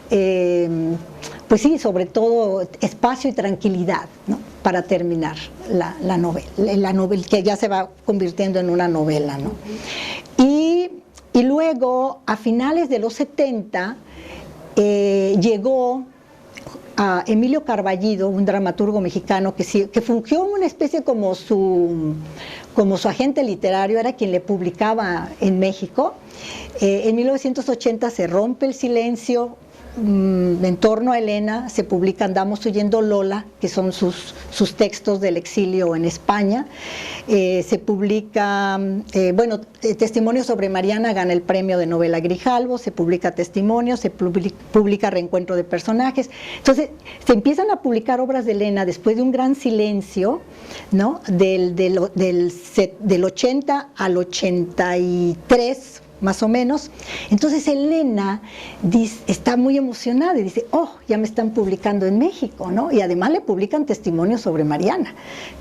pues sí, sobre todo espacio y tranquilidad, ¿no?, para terminar la novela, que ya se va convirtiendo en una novela, ¿no? Y luego, a finales de los 70, llegó a Emilio Carballido, un dramaturgo mexicano que fungió una especie como su agente literario, era quien le publicaba en México. En 1980 se rompe el silencio en torno a Elena, se publica Andamos huyendo Lola, que son sus textos del exilio en España. Se publica, Testimonio sobre Mariana gana el premio de novela Grijalbo, se publica Testimonio, se publica Reencuentro de personajes. Entonces, se empiezan a publicar obras de Elena después de un gran silencio, ¿no?, del 80 al 83, más o menos. Entonces Elena está muy emocionada y dice, oh, ya me están publicando en México, ¿no? Y además le publican Testimonio sobre Mariana,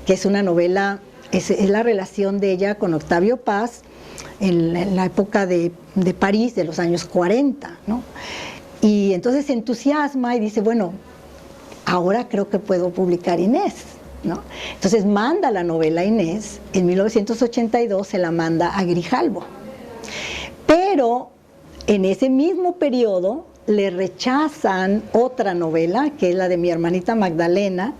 que es una novela, es la relación de ella con Octavio Paz en la época de París, de los años 40, ¿no? Y entonces se entusiasma y dice, bueno, ahora creo que puedo publicar Inés, ¿no? Entonces manda la novela Inés, en 1982 se la manda a Grijalbo. Pero en ese mismo periodo le rechazan otra novela, que es la de Mi hermanita Magdalena,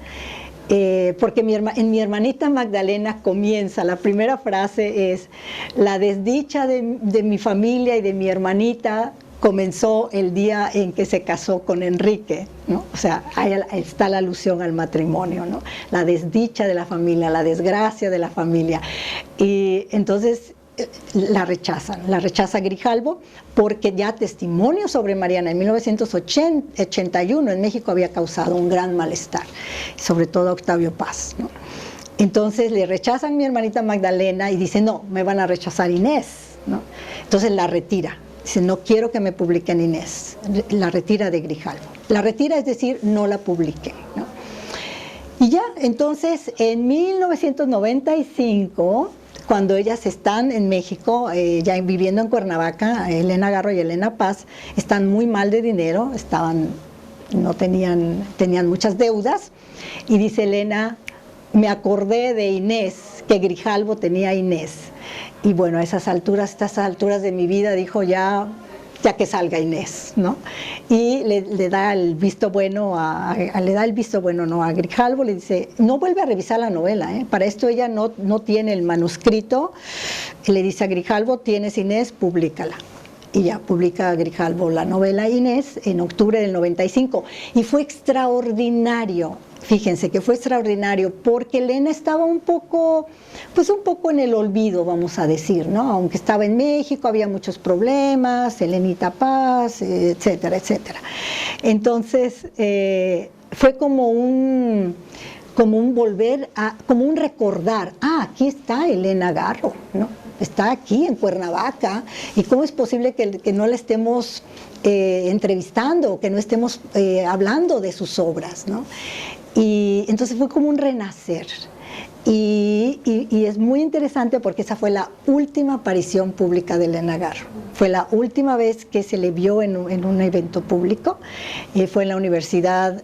porque en Mi hermanita Magdalena comienza, la primera frase es: la desdicha de mi familia y de mi hermanita comenzó el día en que se casó con Enrique, ¿no? O sea, ahí está la alusión al matrimonio, ¿no? La desdicha de la familia, la desgracia de la familia. Y entonces la rechaza Grijalbo, porque ya Testimonio sobre Mariana en 1981 en México había causado un gran malestar, sobre todo a Octavio Paz, ¿no? Entonces le rechazan Mi hermanita Magdalena y dice, no, me van a rechazar Inés, ¿no? Entonces la retira, dice, no quiero que me publiquen Inés, la retira de Grijalbo. La retira, es decir, no la publiquen, ¿no? Y ya, entonces en 1995, cuando ellas están en México, ya viviendo en Cuernavaca, Elena Garro y Elena Paz están muy mal de dinero, tenían muchas deudas, y dice Elena, me acordé de Inés, que Grijalbo tenía a Inés, y bueno, a estas alturas de mi vida, dijo, ya que salga Inés, ¿no? Y le da el visto bueno a Grijalbo, le dice, no vuelve a revisar la novela, para esto ella no tiene el manuscrito, y le dice a Grijalbo, tienes Inés, públicala. Y ya publica Grijalbo la novela Inés en octubre del 95, y fue extraordinario. Fíjense que fue extraordinario porque Elena estaba un poco en el olvido, vamos a decir, ¿no? Aunque estaba en México, había muchos problemas, Elenita Paz, etcétera, etcétera. Entonces, fue como un recordar, aquí está Elena Garro, ¿no? Está aquí en Cuernavaca, y cómo es posible que no la estemos entrevistando, que no estemos hablando de sus obras, ¿no? Y entonces fue como un renacer. Y es muy interesante porque esa fue la última aparición pública de Elena Garro. Fue la última vez que se le vio en un evento público. Fue en la Universidad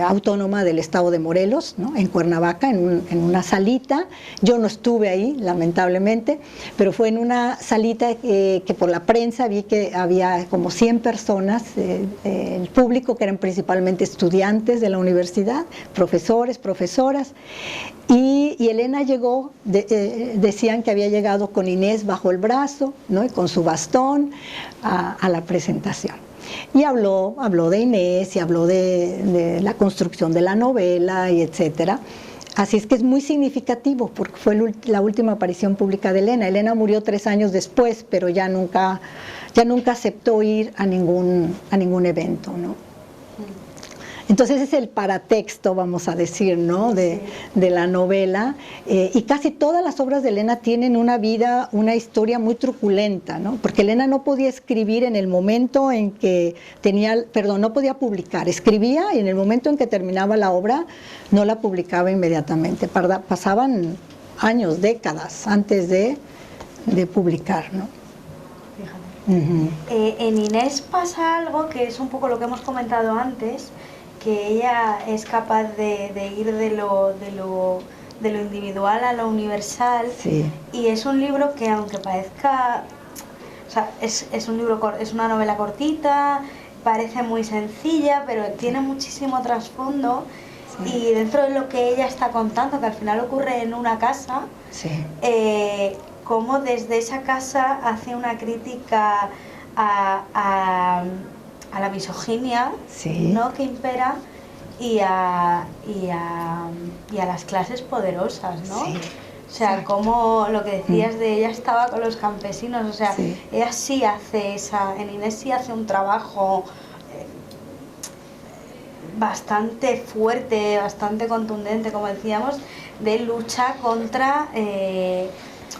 Autónoma del Estado de Morelos, ¿no? En Cuernavaca, en una salita. Yo no estuve ahí, lamentablemente, pero fue en una salita que por la prensa vi que había como 100 personas, el público, que eran principalmente estudiantes de la universidad, profesores, profesoras. Y Elena llegó, decían que había llegado con Inés bajo el brazo, ¿no? Y con su bastón a la presentación. Y habló de Inés y habló de la construcción de la novela y etcétera. Así es que es muy significativo porque fue la última aparición pública de Elena. Elena murió 3 años después, pero ya nunca aceptó ir a ningún evento, ¿no? Entonces es el paratexto, vamos a decir, ¿no? de la novela, y casi todas las obras de Elena tienen una historia muy truculenta, ¿no? Porque Elena no podía escribir en el momento en que no podía publicar, escribía y en el momento en que terminaba la obra no la publicaba inmediatamente, pasaban años, décadas antes de de publicar, ¿no? En Inés pasa algo que es un poco lo que hemos comentado antes, que ella es capaz de ir de lo individual a lo universal, sí. Y es un libro que, aunque parezca, o sea, es un libro, es una novela cortita, parece muy sencilla, pero tiene muchísimo trasfondo, sí. Y dentro de lo que ella está contando, que al final ocurre en una casa, sí. Cómo desde esa casa hace una crítica a la misoginia, sí. ¿No?, que impera, y a las clases poderosas, ¿no? Sí. O sea, como lo que decías de ella estaba con los campesinos, o sea, sí. Ella sí hace en Inés sí hace un trabajo bastante fuerte, bastante contundente, como decíamos, de lucha contra...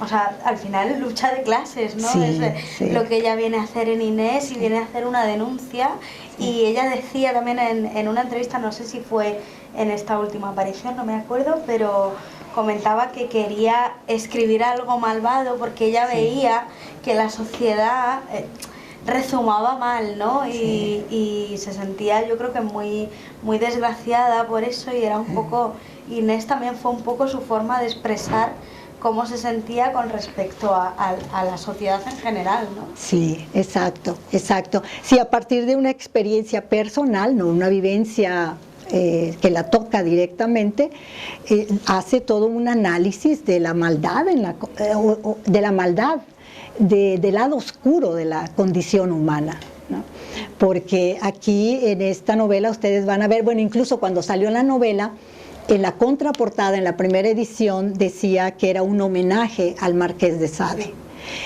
o sea, al final lucha de clases, ¿no? Sí, es lo que ella viene a hacer en Inés, y viene a hacer una denuncia, y ella decía también en una entrevista, no sé si fue en esta última aparición, no me acuerdo, pero comentaba que quería escribir algo malvado porque ella veía que la sociedad rezumaba mal, ¿no? Sí. Y se sentía, yo creo que muy, muy desgraciada por eso, y era un poco... Inés también fue un poco su forma de expresar cómo se sentía con respecto a la sociedad en general, ¿no? Sí, exacto, exacto. Sí, a partir de una experiencia personal, no una vivencia que la toca directamente, hace todo un análisis de la maldad, del lado oscuro de la condición humana, ¿no? Porque aquí en esta novela ustedes van a ver, bueno, incluso cuando salió la novela, en la contraportada, en la primera edición, decía que era un homenaje al Marqués de Sade.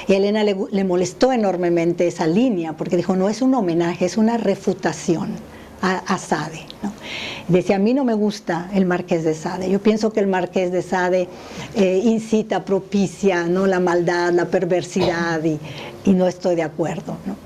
Y a Elena le molestó enormemente esa línea, porque dijo, no es un homenaje, es una refutación a Sade, ¿no? Decía, a mí no me gusta el Marqués de Sade, yo pienso que el Marqués de Sade incita, propicia, ¿no?, la maldad, la perversidad, y no estoy de acuerdo, ¿no?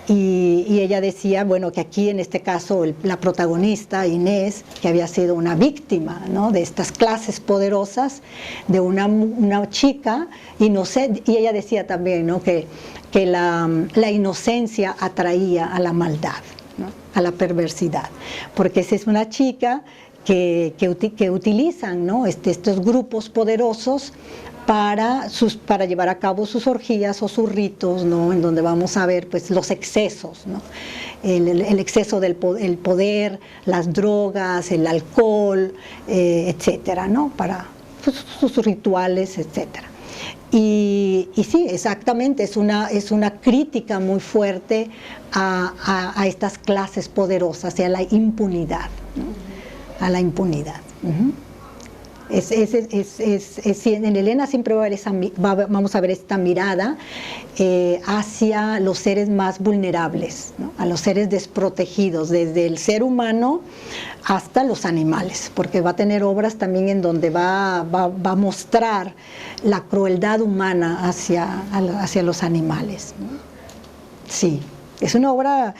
Y ella decía, bueno, que aquí en este caso la protagonista, Inés, que había sido una víctima, ¿no?, de estas clases poderosas, de una chica inocente, y ella decía también, ¿no?, que la inocencia atraía a la maldad, ¿no?, a la perversidad, porque esa es una chica que utilizan, ¿no?, estos grupos poderosos para llevar a cabo sus orgías o sus ritos, ¿no?, en donde vamos a ver, pues, los excesos, ¿no?, el exceso del poder, las drogas, el alcohol, etcétera, ¿no?, para sus rituales, etcétera. Y sí, exactamente, es una crítica muy fuerte a estas clases poderosas y a la impunidad, ¿no?, a la impunidad. En Elena siempre vamos a ver esta mirada hacia los seres más vulnerables, ¿no?, a los seres desprotegidos, desde el ser humano hasta los animales, porque va a tener obras también en donde va a mostrar la crueldad humana hacia los animales, ¿no? Sí, es una obra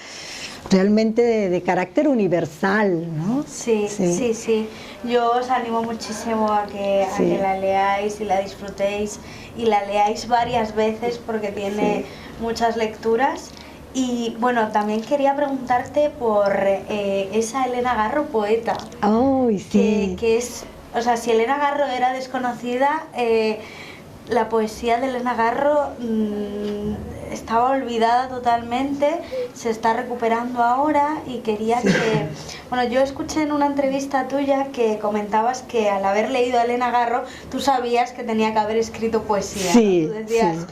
realmente de carácter universal, ¿no? Sí, sí, sí, sí. Yo os animo muchísimo a que la leáis y la disfrutéis, y la leáis varias veces, porque tiene muchas lecturas. Y bueno, también quería preguntarte por esa Elena Garro poeta. Oh, sí. Que es, o sea, si Elena Garro era desconocida, la poesía de Elena Garro estaba olvidada totalmente, se está recuperando ahora, y quería que... Bueno, yo escuché en una entrevista tuya que comentabas que al haber leído a Elena Garro, tú sabías que tenía que haber escrito poesía, sí, ¿no? Tú decías,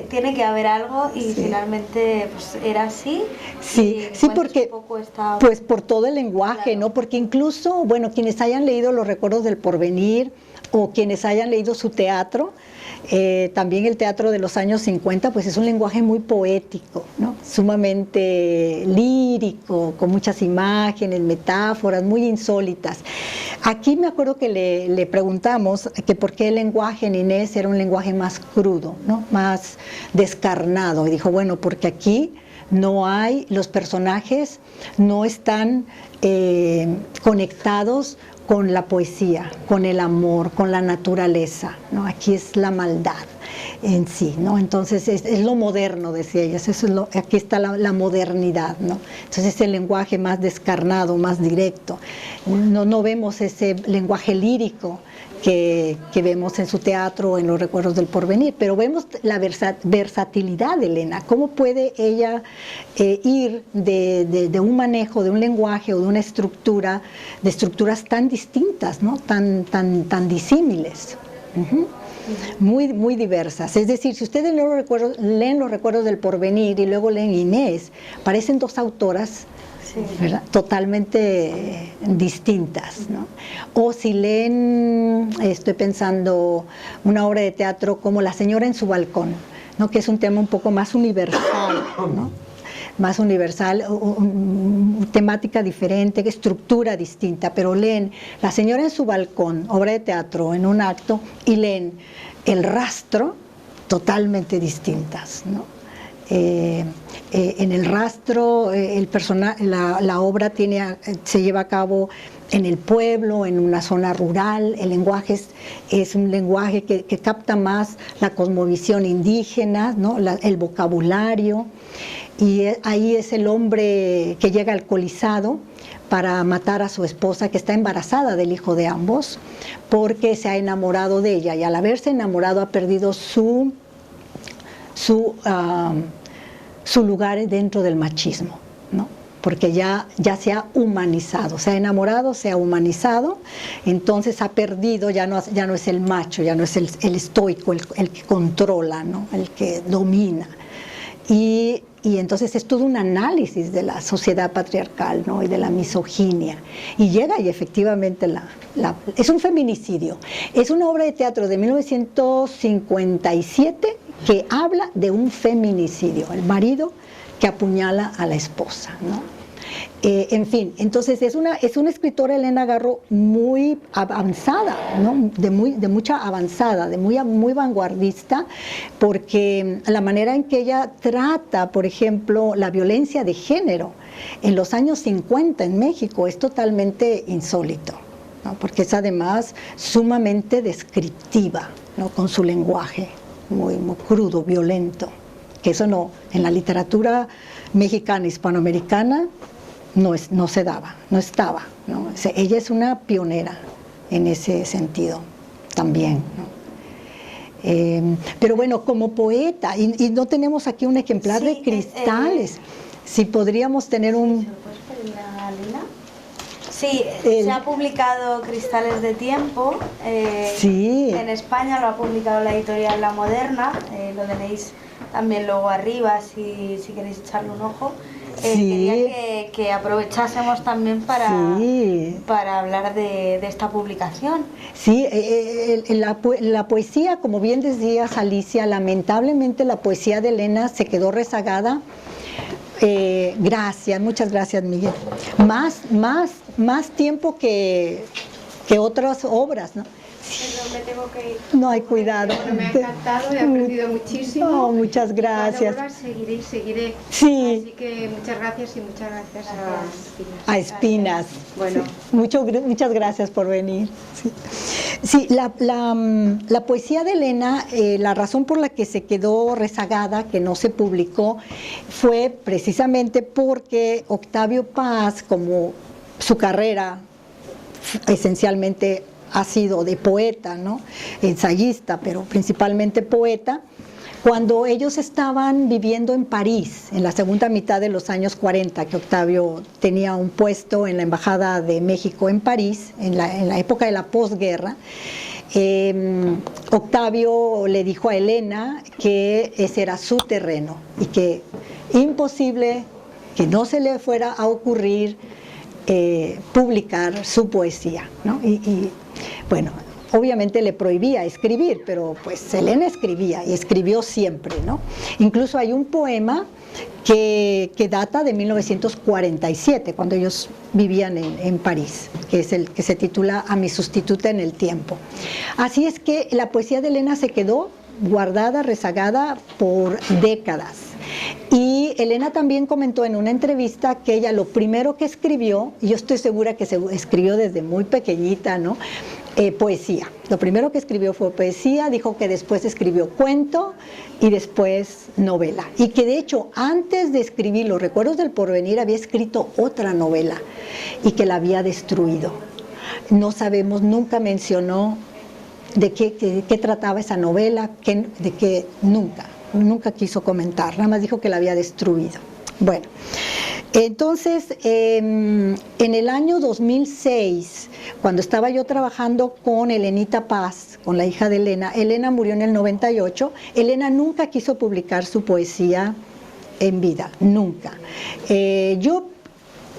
tiene que haber algo, y finalmente pues era así. Sí, porque pues por todo el lenguaje, ¿no? Porque incluso, bueno, quienes hayan leído Los Recuerdos del Porvenir, o quienes hayan leído su teatro, también el teatro de los años 50, pues es un lenguaje muy poético, ¿no?, sumamente lírico, con muchas imágenes, metáforas muy insólitas. Aquí me acuerdo que le preguntamos que por qué el lenguaje en Inés era un lenguaje más crudo, ¿no?, más descarnado, y dijo, bueno, porque aquí no hay, los personajes no están conectados con la poesía, con el amor, con la naturaleza, ¿no? Aquí es la maldad. en sí, ¿no? Entonces es lo moderno, decía ella, eso es aquí está la modernidad, ¿no? Entonces es el lenguaje más descarnado, más directo. No vemos ese lenguaje lírico que vemos en su teatro, en Los recuerdos del porvenir, pero vemos la versatilidad de Elena, cómo puede ella ir de un manejo, de un lenguaje o de una estructura, de estructuras tan distintas, ¿no? tan disímiles. Muy diversas. Es decir, si ustedes leen los recuerdos del porvenir y luego leen Inés, parecen dos autoras, ¿verdad?, totalmente distintas, ¿no? O si leen, estoy pensando, una obra de teatro como La señora en su balcón, ¿no?, que es un tema un poco más universal, ¿no?, más universal, temática diferente, estructura distinta, pero leen La señora en su balcón, obra de teatro en un acto, y leen El rastro, totalmente distintas, ¿no? En El rastro, la obra se lleva a cabo en el pueblo, en una zona rural. El lenguaje es un lenguaje que capta más la cosmovisión indígena, ¿no?, el vocabulario, y ahí es el hombre que llega alcoholizado para matar a su esposa, que está embarazada del hijo de ambos, porque se ha enamorado de ella, y al haberse enamorado ha perdido su lugar dentro del machismo, ¿no?, porque ya se ha humanizado, se ha enamorado, se ha humanizado, entonces ha perdido, ya no es el macho, ya no es el estoico, el que controla, ¿no?, el que domina. Y entonces es todo un análisis de la sociedad patriarcal, ¿no?, y de la misoginia. Y llega y efectivamente es un feminicidio. Es una obra de teatro de 1957 que habla de un feminicidio, el marido que apuñala a la esposa, ¿no? En fin, entonces es una escritora, Elena Garro, muy avanzada, ¿no?, de mucha avanzada, muy vanguardista, porque la manera en que ella trata, por ejemplo, la violencia de género en los años 50 en México es totalmente insólito, ¿no?, porque es además sumamente descriptiva, ¿no?, con su lenguaje muy crudo, violento, que eso no, en la literatura mexicana, hispanoamericana, no estaba, ¿no? O sea, ella es una pionera en ese sentido también, ¿no? Pero bueno, como poeta, y no tenemos aquí un ejemplar de Cristales, si podríamos tener un... Sí, se ha publicado Cristales de tiempo, sí. En España lo ha publicado la editorial La Moderna, lo tenéis también luego arriba si queréis echarle un ojo. Sí. Quería que aprovechásemos también para hablar de esta publicación. Sí, la poesía, como bien decías, Alicia, lamentablemente la poesía de Elena se quedó rezagada. Muchas gracias, Miguel. Más tiempo que otras obras, ¿no? Me tengo que ir. No hay cuidado. Bueno, me ha encantado, he aprendido muchísimo. Oh, muchas gracias. Cuando vuelva seguiré. Sí. Así que muchas gracias y muchas gracias a Espinas. Bueno. Muchas gracias por venir. Sí, la poesía de Elena, la razón por la que se quedó rezagada, que no se publicó, fue precisamente porque Octavio Paz, como su carrera esencialmente ha sido de poeta, ¿no?, ensayista, pero principalmente poeta, cuando ellos estaban viviendo en París, en la segunda mitad de los años 40, que Octavio tenía un puesto en la Embajada de México en París, en la época de la posguerra, Octavio le dijo a Elena que ese era su terreno y que imposible que no se le fuera a ocurrir publicar su poesía, ¿no? Y bueno, obviamente le prohibía escribir, pero pues Elena escribía y escribió siempre, ¿no? Incluso hay un poema que data de 1947, cuando ellos vivían en París, que es el que se titula A mi sustituta en el tiempo. Así es que la poesía de Elena se quedó guardada, rezagada por décadas. Y Elena también comentó en una entrevista que ella lo primero que escribió, y yo estoy segura que se escribió desde muy pequeñita, ¿no?, Poesía. Lo primero que escribió fue poesía, dijo que después escribió cuento y después novela. Y que de hecho antes de escribir Los Recuerdos del Porvenir había escrito otra novela y que la había destruido. No sabemos, nunca mencionó de qué trataba esa novela, de que nunca quiso comentar, nada más dijo que la había destruido. Bueno, entonces en el año 2006, cuando estaba yo trabajando con Elenita Paz, con la hija de Elena, Elena murió en el 98, Elena nunca quiso publicar su poesía en vida, nunca. Yo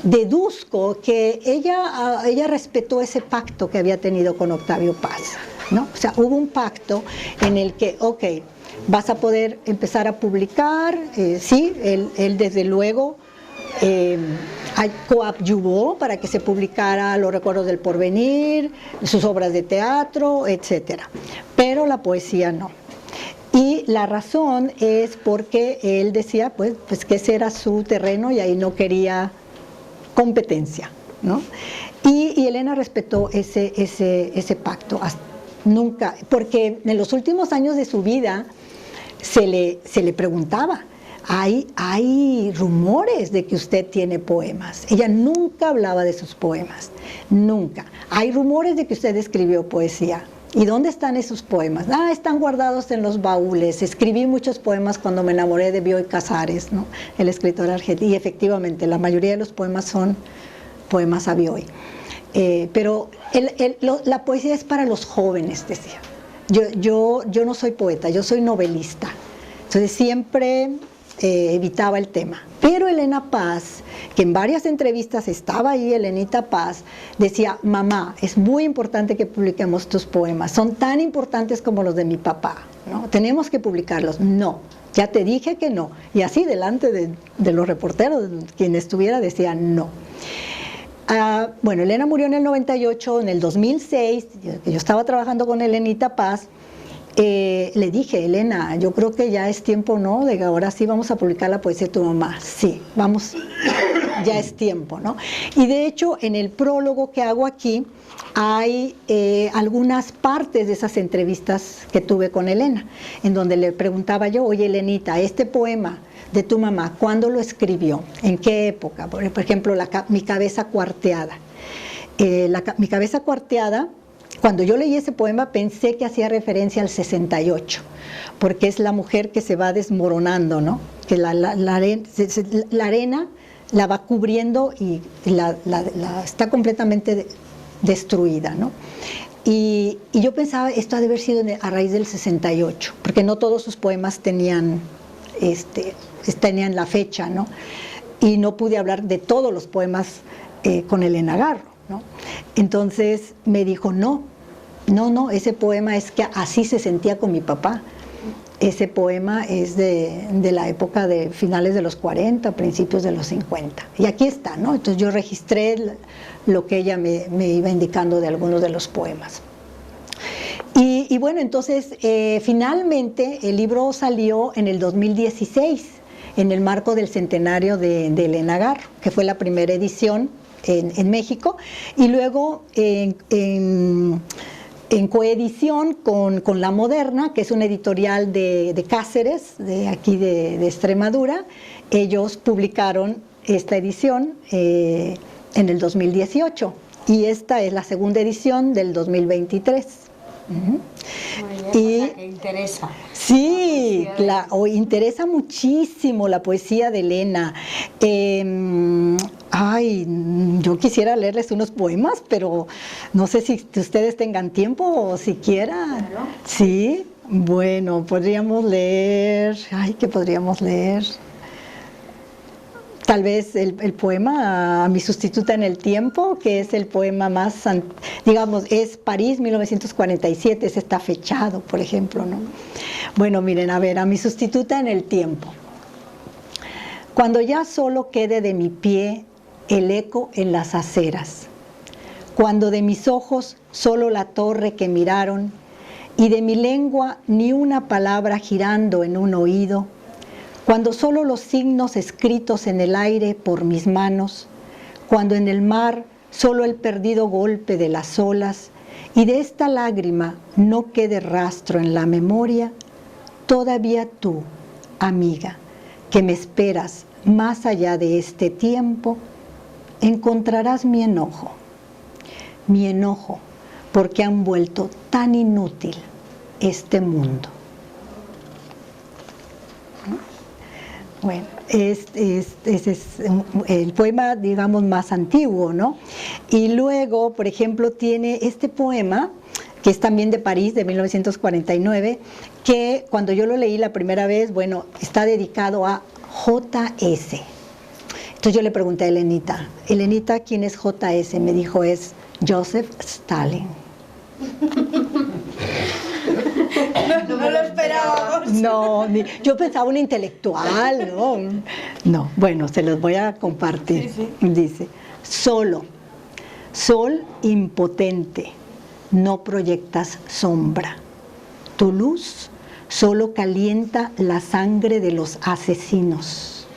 deduzco que ella respetó ese pacto que había tenido con Octavio Paz, ¿no? O sea, hubo un pacto en el que, ok, vas a poder empezar a publicar, sí, él desde luego coadyuvó para que se publicara Los Recuerdos del Porvenir, sus obras de teatro, etcétera, pero la poesía no. Y la razón es porque él decía pues que ese era su terreno y ahí no quería competencia, ¿no? Y Elena respetó ese pacto, nunca, porque en los últimos años de su vida se le preguntaba, hay rumores de que usted tiene poemas. Ella nunca hablaba de sus poemas, nunca. Hay rumores de que usted escribió poesía. ¿Y dónde están esos poemas? Están guardados en los baúles. Escribí muchos poemas cuando me enamoré de Bioy Casares, ¿no? El escritor argentino. Y efectivamente, la mayoría de los poemas son poemas a Bioy. Pero la poesía es para los jóvenes, decía. Yo no soy poeta, yo soy novelista. Entonces siempre evitaba el tema. Pero Elena Paz, que en varias entrevistas estaba ahí, Elenita Paz, decía, mamá, es muy importante que publiquemos tus poemas, son tan importantes como los de mi papá, ¿no? Tenemos que publicarlos. No, ya te dije que no. Y así delante de los reporteros, quien estuviera decía no. Bueno, Elena murió en el 98, en el 2006, yo estaba trabajando con Elenita Paz. Le dije, Elena, yo creo que ya es tiempo, ¿no? De que ahora sí vamos a publicar la poesía de tu mamá. Sí, vamos, ya es tiempo, ¿no? Y de hecho, en el prólogo que hago aquí, hay algunas partes de esas entrevistas que tuve con Elena, en donde le preguntaba yo, oye, Elenita, este poema de tu mamá, ¿cuándo lo escribió? ¿En qué época? Por ejemplo, Mi cabeza cuarteada. Mi cabeza cuarteada, cuando yo leí ese poema pensé que hacía referencia al 68, porque es la mujer que se va desmoronando, ¿no? Que la arena la va cubriendo y está completamente destruida, ¿no? Y yo pensaba, esto ha de haber sido a raíz del 68, porque no todos sus poemas tenían la fecha, ¿no? Y no pude hablar de todos los poemas con Elena Garro, ¿no? Entonces me dijo, no, ese poema es que así se sentía con mi papá. Ese poema es de la época de finales de los 40, principios de los 50. Y aquí está, ¿no? Entonces yo registré lo que ella me iba indicando de algunos de los poemas. Y bueno, entonces finalmente el libro salió en el 2016, en el marco del centenario de Elena Garro, que fue la primera edición en México, y luego en coedición con La Moderna, que es una editorial de Cáceres, de aquí de Extremadura. Ellos publicaron esta edición en el 2018 y esta es la segunda edición del 2023. Muy bien, o sea que interesa. Sí, interesa muchísimo la poesía de Elena. Yo quisiera leerles unos poemas, pero no sé si ustedes tengan tiempo o siquiera. Claro. Sí, bueno, podríamos leer. ¿Qué podríamos leer? Tal vez el poema a mi sustituta en el tiempo, que es el poema más, digamos, es París 1947, ese está fechado, por ejemplo, ¿no? Bueno, miren, a ver, a mi sustituta en el tiempo. Cuando ya solo quede de mi pie el eco en las aceras, cuando de mis ojos solo la torre que miraron y de mi lengua ni una palabra girando en un oído, cuando solo los signos escritos en el aire por mis manos, cuando en el mar solo el perdido golpe de las olas y de esta lágrima no quede rastro en la memoria, todavía tú, amiga, que me esperas más allá de este tiempo, encontrarás mi enojo porque han vuelto tan inútil este mundo. Bueno, ese es el poema, digamos, más antiguo, ¿no? Y luego, por ejemplo, tiene este poema, que es también de París, de 1949, que cuando yo lo leí la primera vez, bueno, está dedicado a J.S. Entonces yo le pregunté a Elenita, ¿quién es J.S.? Me dijo, es Joseph Stalin. No lo esperábamos. No, yo pensaba un intelectual, ¿no? No, bueno, se los voy a compartir. Sí. Dice, sol impotente, no proyectas sombra. Tu luz solo calienta la sangre de los asesinos.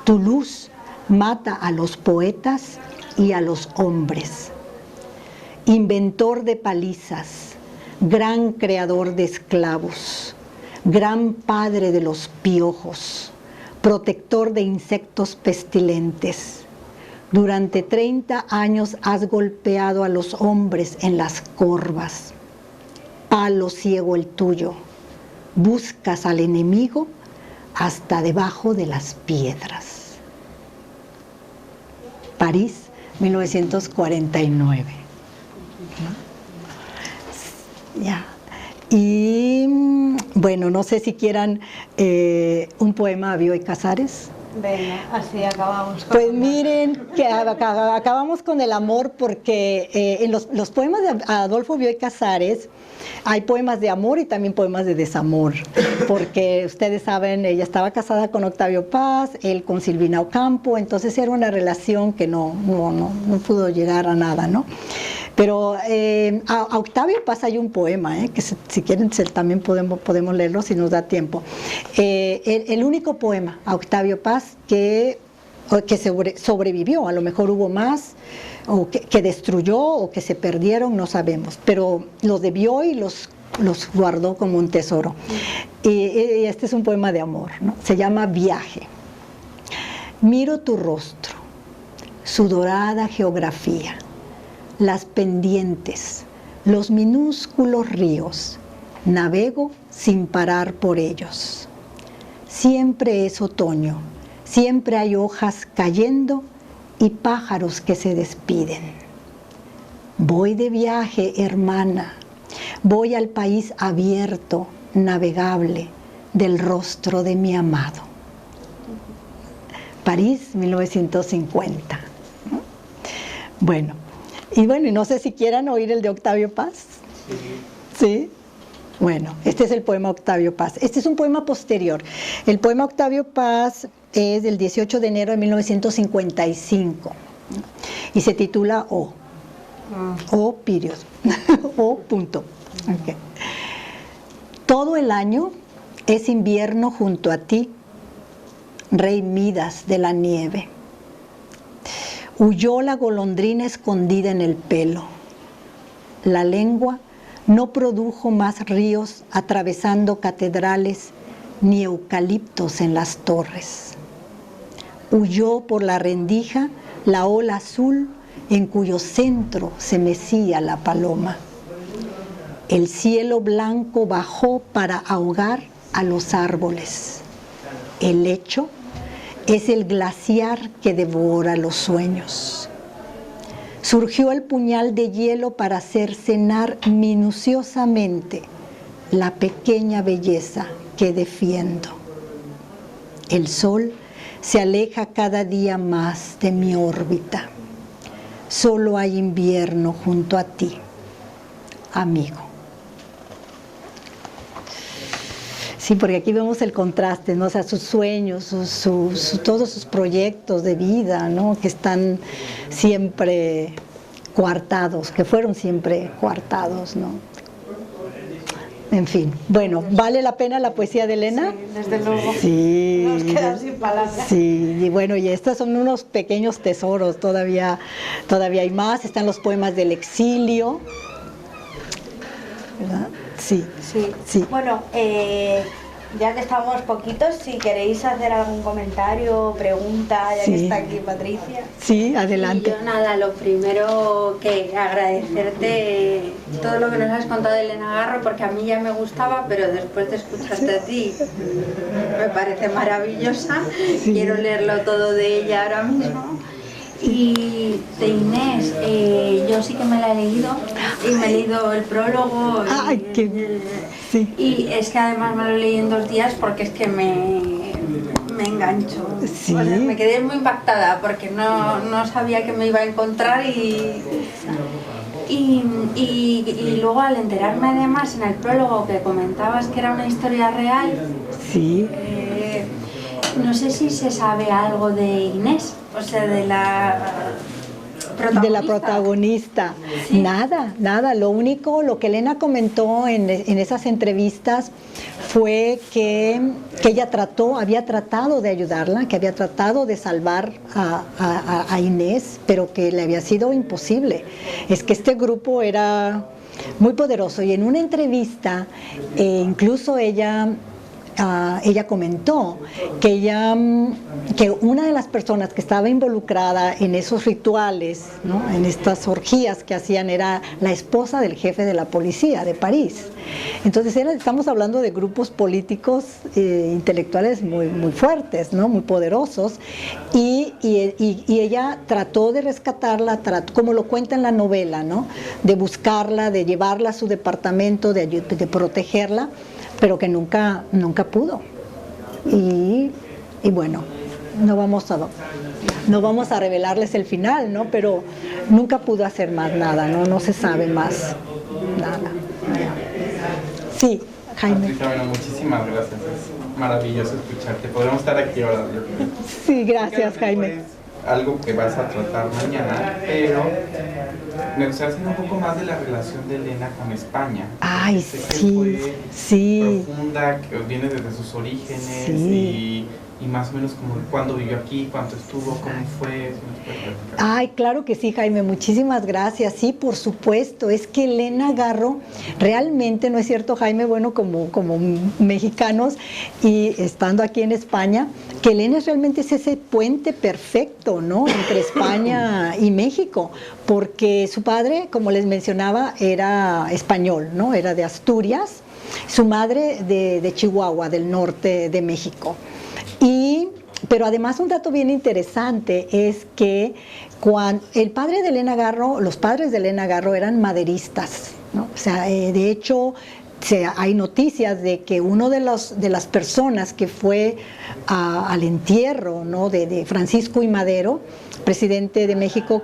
Tu luz mata a los poetas y a los hombres. Inventor de palizas, gran creador de esclavos, gran padre de los piojos, protector de insectos pestilentes. Durante 30 años has golpeado a los hombres en las corvas. Palo ciego el tuyo, buscas al enemigo hasta debajo de las piedras. París, 1949. Ya. Y bueno, no sé si quieran un poema a Bioy Casares. Venga, así acabamos. Pues miren, que acabamos con el amor porque en los poemas de Adolfo Bioy Casares hay poemas de amor y también poemas de desamor, porque ustedes saben, ella estaba casada con Octavio Paz, él con Silvina Ocampo, entonces era una relación que no pudo llegar a nada, ¿no? Pero a Octavio Paz hay un poema, que si quieren también podemos leerlo si nos da tiempo. El único poema a Octavio Paz que sobrevivió, a lo mejor hubo más, o que destruyó o que se perdieron, no sabemos, pero los debió y los guardó como un tesoro. Y este es un poema de amor, ¿no? Se llama Viaje. Miro tu rostro, su dorada geografía, las pendientes, los minúsculos ríos, navego sin parar por ellos. Siempre es otoño, siempre hay hojas cayendo y pájaros que se despiden. Voy de viaje, hermana, voy al país abierto, navegable, del rostro de mi amado. París, 1950. Bueno, y no sé si quieran oír el de Octavio Paz. ¿Sí? Bueno, este es el poema Octavio Paz. Este es un poema posterior. El poema Octavio Paz es del 18 de enero de 1955 y se titula O. O, period. O, punto. Okay. Todo el año es invierno junto a ti, rey Midas de la nieve. Huyó la golondrina escondida en el pelo. La lengua no produjo más ríos atravesando catedrales ni eucaliptos en las torres. Huyó por la rendija la ola azul en cuyo centro se mecía la paloma. El cielo blanco bajó para ahogar a los árboles. El lecho es el glaciar que devora los sueños. Surgió el puñal de hielo para hacer cenar minuciosamente la pequeña belleza que defiendo. El sol se aleja cada día más de mi órbita. Solo hay invierno junto a ti, amigo. Sí, porque aquí vemos el contraste, ¿no? O sea, sus sueños, todos sus proyectos de vida, ¿no? Que están siempre coartados, que fueron siempre coartados, ¿no? En fin, bueno, ¿vale la pena la poesía de Elena? Sí, desde luego. Sí. Nos quedan sin palabras. Sí, y bueno, y estos son unos pequeños tesoros, todavía hay más. Están los poemas del exilio, ¿verdad? Sí, Sí. sí. Bueno, ya que estamos poquitos, si queréis hacer algún comentario o pregunta, ya que Sí. está aquí Patricia. Sí, adelante. Y yo nada, lo primero que agradecerte todo lo que nos has contado de Elena Garro, porque a mí ya me gustaba, pero después de escucharte a ti me parece maravillosa. Sí. Quiero leerlo todo de ella ahora mismo. Y de Inés, yo sí que me la he leído y me he leído el prólogo. Ay, qué... Sí. Y es que además me lo leí en 2 días porque es que me enganchó. Sí. O sea, me quedé muy impactada porque no sabía que me iba a encontrar y luego al enterarme además en el prólogo que comentabas que era una historia real, Sí. no sé si se sabe algo de Inés, o sea, de la protagonista. Sí. Nada. Lo que Elena comentó en esas entrevistas fue que ella había tratado de ayudarla, que había tratado de salvar a Inés, pero que le había sido imposible. Es que este grupo era muy poderoso y en una entrevista incluso ella comentó que una de las personas que estaba involucrada en esos rituales, ¿no?, en estas orgías que hacían, era la esposa del jefe de la policía de París. Entonces estamos hablando de grupos políticos intelectuales muy, muy fuertes, ¿no?, muy poderosos, y ella trató de rescatarla, como lo cuenta en la novela, ¿no?, de buscarla, de llevarla a su departamento, de protegerla, pero que nunca pudo. Y bueno, no vamos a revelarles el final, ¿no? Pero nunca pudo hacer más nada, no se sabe más nada. Sí, Jaime. Patricia, bueno, muchísimas gracias. Es maravilloso escucharte. Podríamos estar aquí ahora, yo creo. Sí, gracias, Creo que Jaime. es algo que vas a tratar mañana, pero me gustaría saber un poco más de la relación de Elena con España. Ay, Sé que sí, fue sí. profunda, que viene desde sus orígenes, Sí. y más o menos como cuándo vivió aquí, cuánto estuvo, cómo fue. Si nos puede platicar. Ay, claro que sí, Jaime, muchísimas gracias. Sí, por supuesto, es que Elena Garro, realmente, ¿no es cierto, Jaime? Bueno, como mexicanos y estando aquí en España, que Elena realmente es ese puente perfecto, ¿no?, entre España y México, porque su padre, como les mencionaba, era español, ¿no?, era de Asturias, su madre de Chihuahua, del norte de México. Pero además un dato bien interesante es que el padre de Elena Garro, los padres de Elena Garro eran maderistas, ¿no? O sea, de hecho, hay noticias de que uno de las personas que fue al entierro, ¿no?, de Francisco I. Madero, presidente de México,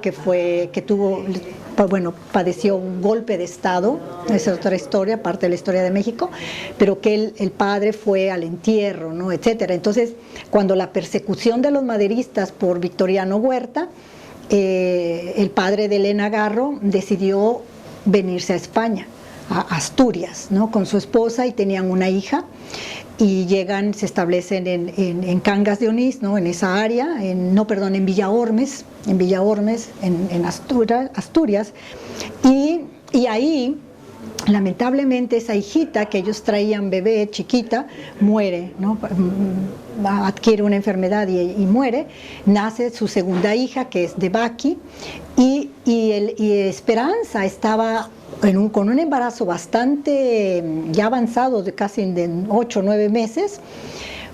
padeció un golpe de Estado, esa es otra historia, parte de la historia de México, pero que el padre fue al entierro, ¿no?, etcétera. Entonces, cuando la persecución de los maderistas por Victoriano Huerta, el padre de Elena Garro decidió venirse a España, a Asturias, ¿no?, con su esposa, y tenían una hija, y se establecen en Cangas de Onís, ¿no?, en esa área, en Villaormes, en Asturias, y ahí, lamentablemente, esa hijita que ellos traían bebé, chiquita, muere, ¿no?, adquiere una enfermedad y muere. Nace su segunda hija, que es de Baqui, y Esperanza estaba con un embarazo bastante ya avanzado, de casi de 8 o 9 meses,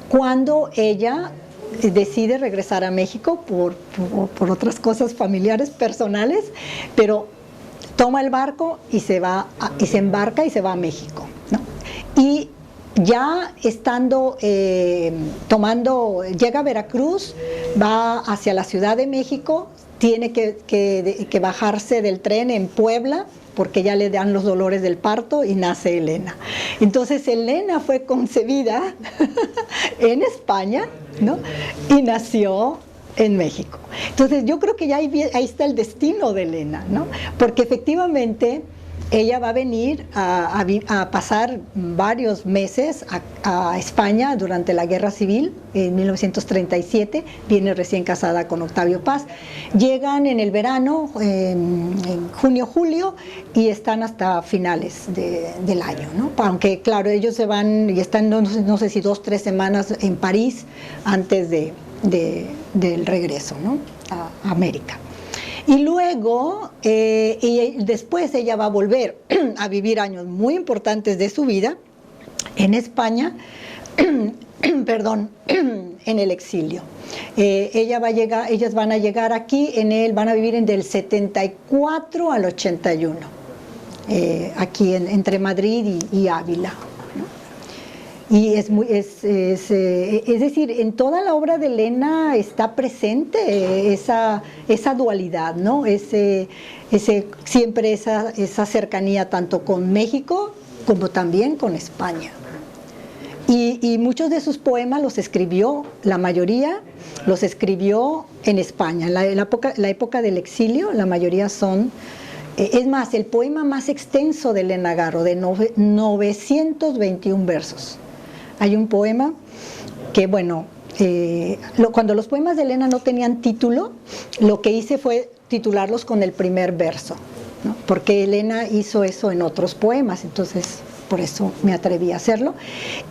cuando ella decide regresar a México por otras cosas familiares, personales, pero toma el barco y se embarca y se va a México, ¿no? Y ya estando, llega a Veracruz, va hacia la Ciudad de México, tiene que bajarse del tren en Puebla, porque ya le dan los dolores del parto, y nace Elena. Entonces Elena fue concebida en España, ¿no?, y nació en México. Entonces yo creo que ya ahí está el destino de Elena, ¿no?, porque efectivamente ella va a venir a pasar varios meses a España durante la Guerra Civil en 1937, viene recién casada con Octavio Paz, llegan en el verano, en junio, julio, y están hasta finales del año, ¿no? Aunque claro, ellos se van y están no sé si 2 o 3 semanas en París antes del regreso, ¿no? A América. Y luego, y después ella va a volver a vivir años muy importantes de su vida en España, perdón, en el exilio. Ellas van a llegar aquí, van a vivir del 74 al 81, aquí entre Madrid y Ávila. Y es decir, en toda la obra de Elena está presente esa dualidad, ¿no? Siempre esa cercanía tanto con México como también con España. Y muchos de sus poemas los escribió, la mayoría los escribió en España. La época del exilio, la mayoría son... Es más, el poema más extenso de Elena Garro, de 921 versos. Hay un poema que, bueno, cuando los poemas de Elena no tenían título, lo que hice fue titularlos con el primer verso, ¿no? Porque Elena hizo eso en otros poemas, entonces por eso me atreví a hacerlo.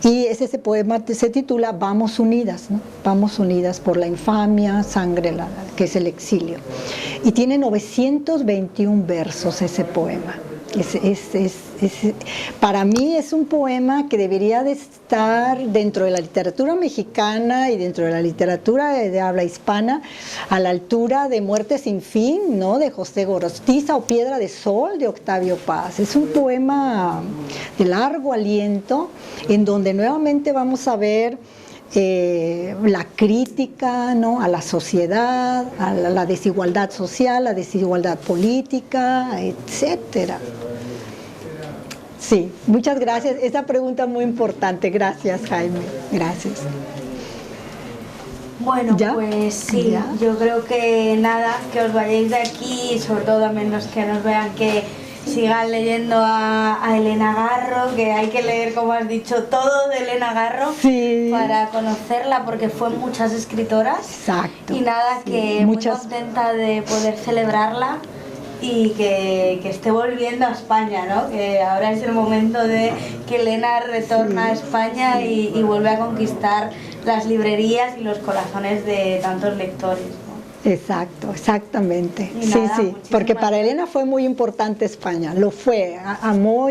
Y ese poema se titula Vamos unidas, ¿no? Vamos unidas por la infamia, sangre, que es el exilio. Y tiene 921 versos ese poema. Para mí es un poema que debería de estar dentro de la literatura mexicana y dentro de la literatura de habla hispana a la altura de Muerte sin fin, ¿no? De José Gorostiza, o Piedra de Sol de Octavio Paz. Es un poema de largo aliento en donde nuevamente vamos a ver la crítica, ¿no? A la sociedad, a la desigualdad social, la desigualdad política, etcétera. Sí, muchas gracias. Esa pregunta muy importante. Gracias, Jaime. Gracias. Bueno, ¿Ya? pues sí, ¿Ya? yo creo que nada, que os vayáis de aquí, sobre todo también los que nos vean, que sigan leyendo a Elena Garro, que hay que leer, como has dicho, todo de Elena Garro, sí, para conocerla, porque fue muchas escritoras. Exacto. Y nada, Sí, que muchas... muy contenta de poder celebrarla y que esté volviendo a España, ¿no? Que ahora es el momento de que Elena retorna a España y vuelve a conquistar las librerías y los corazones de tantos lectores, ¿no? Exacto, exactamente. Y Sí, nada, sí, porque para Elena fue muy importante España, lo fue, amó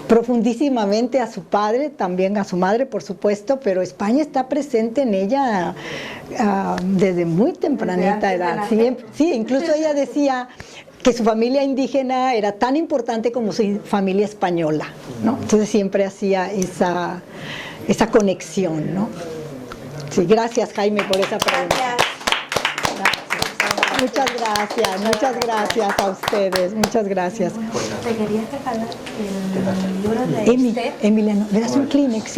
profundísimamente a su padre, también a su madre, por supuesto, pero España está presente en ella desde muy tempranita edad. Sí, incluso ella decía que su familia indígena era tan importante como su familia española, ¿no? Entonces siempre hacía esa conexión, ¿no? Sí, gracias, Jaime, por esa pregunta. Gracias. Muchas gracias a ustedes, muchas gracias. Te quería regalar el libro de Esther. Emiliano, ¿me das un Kleenex? Sí.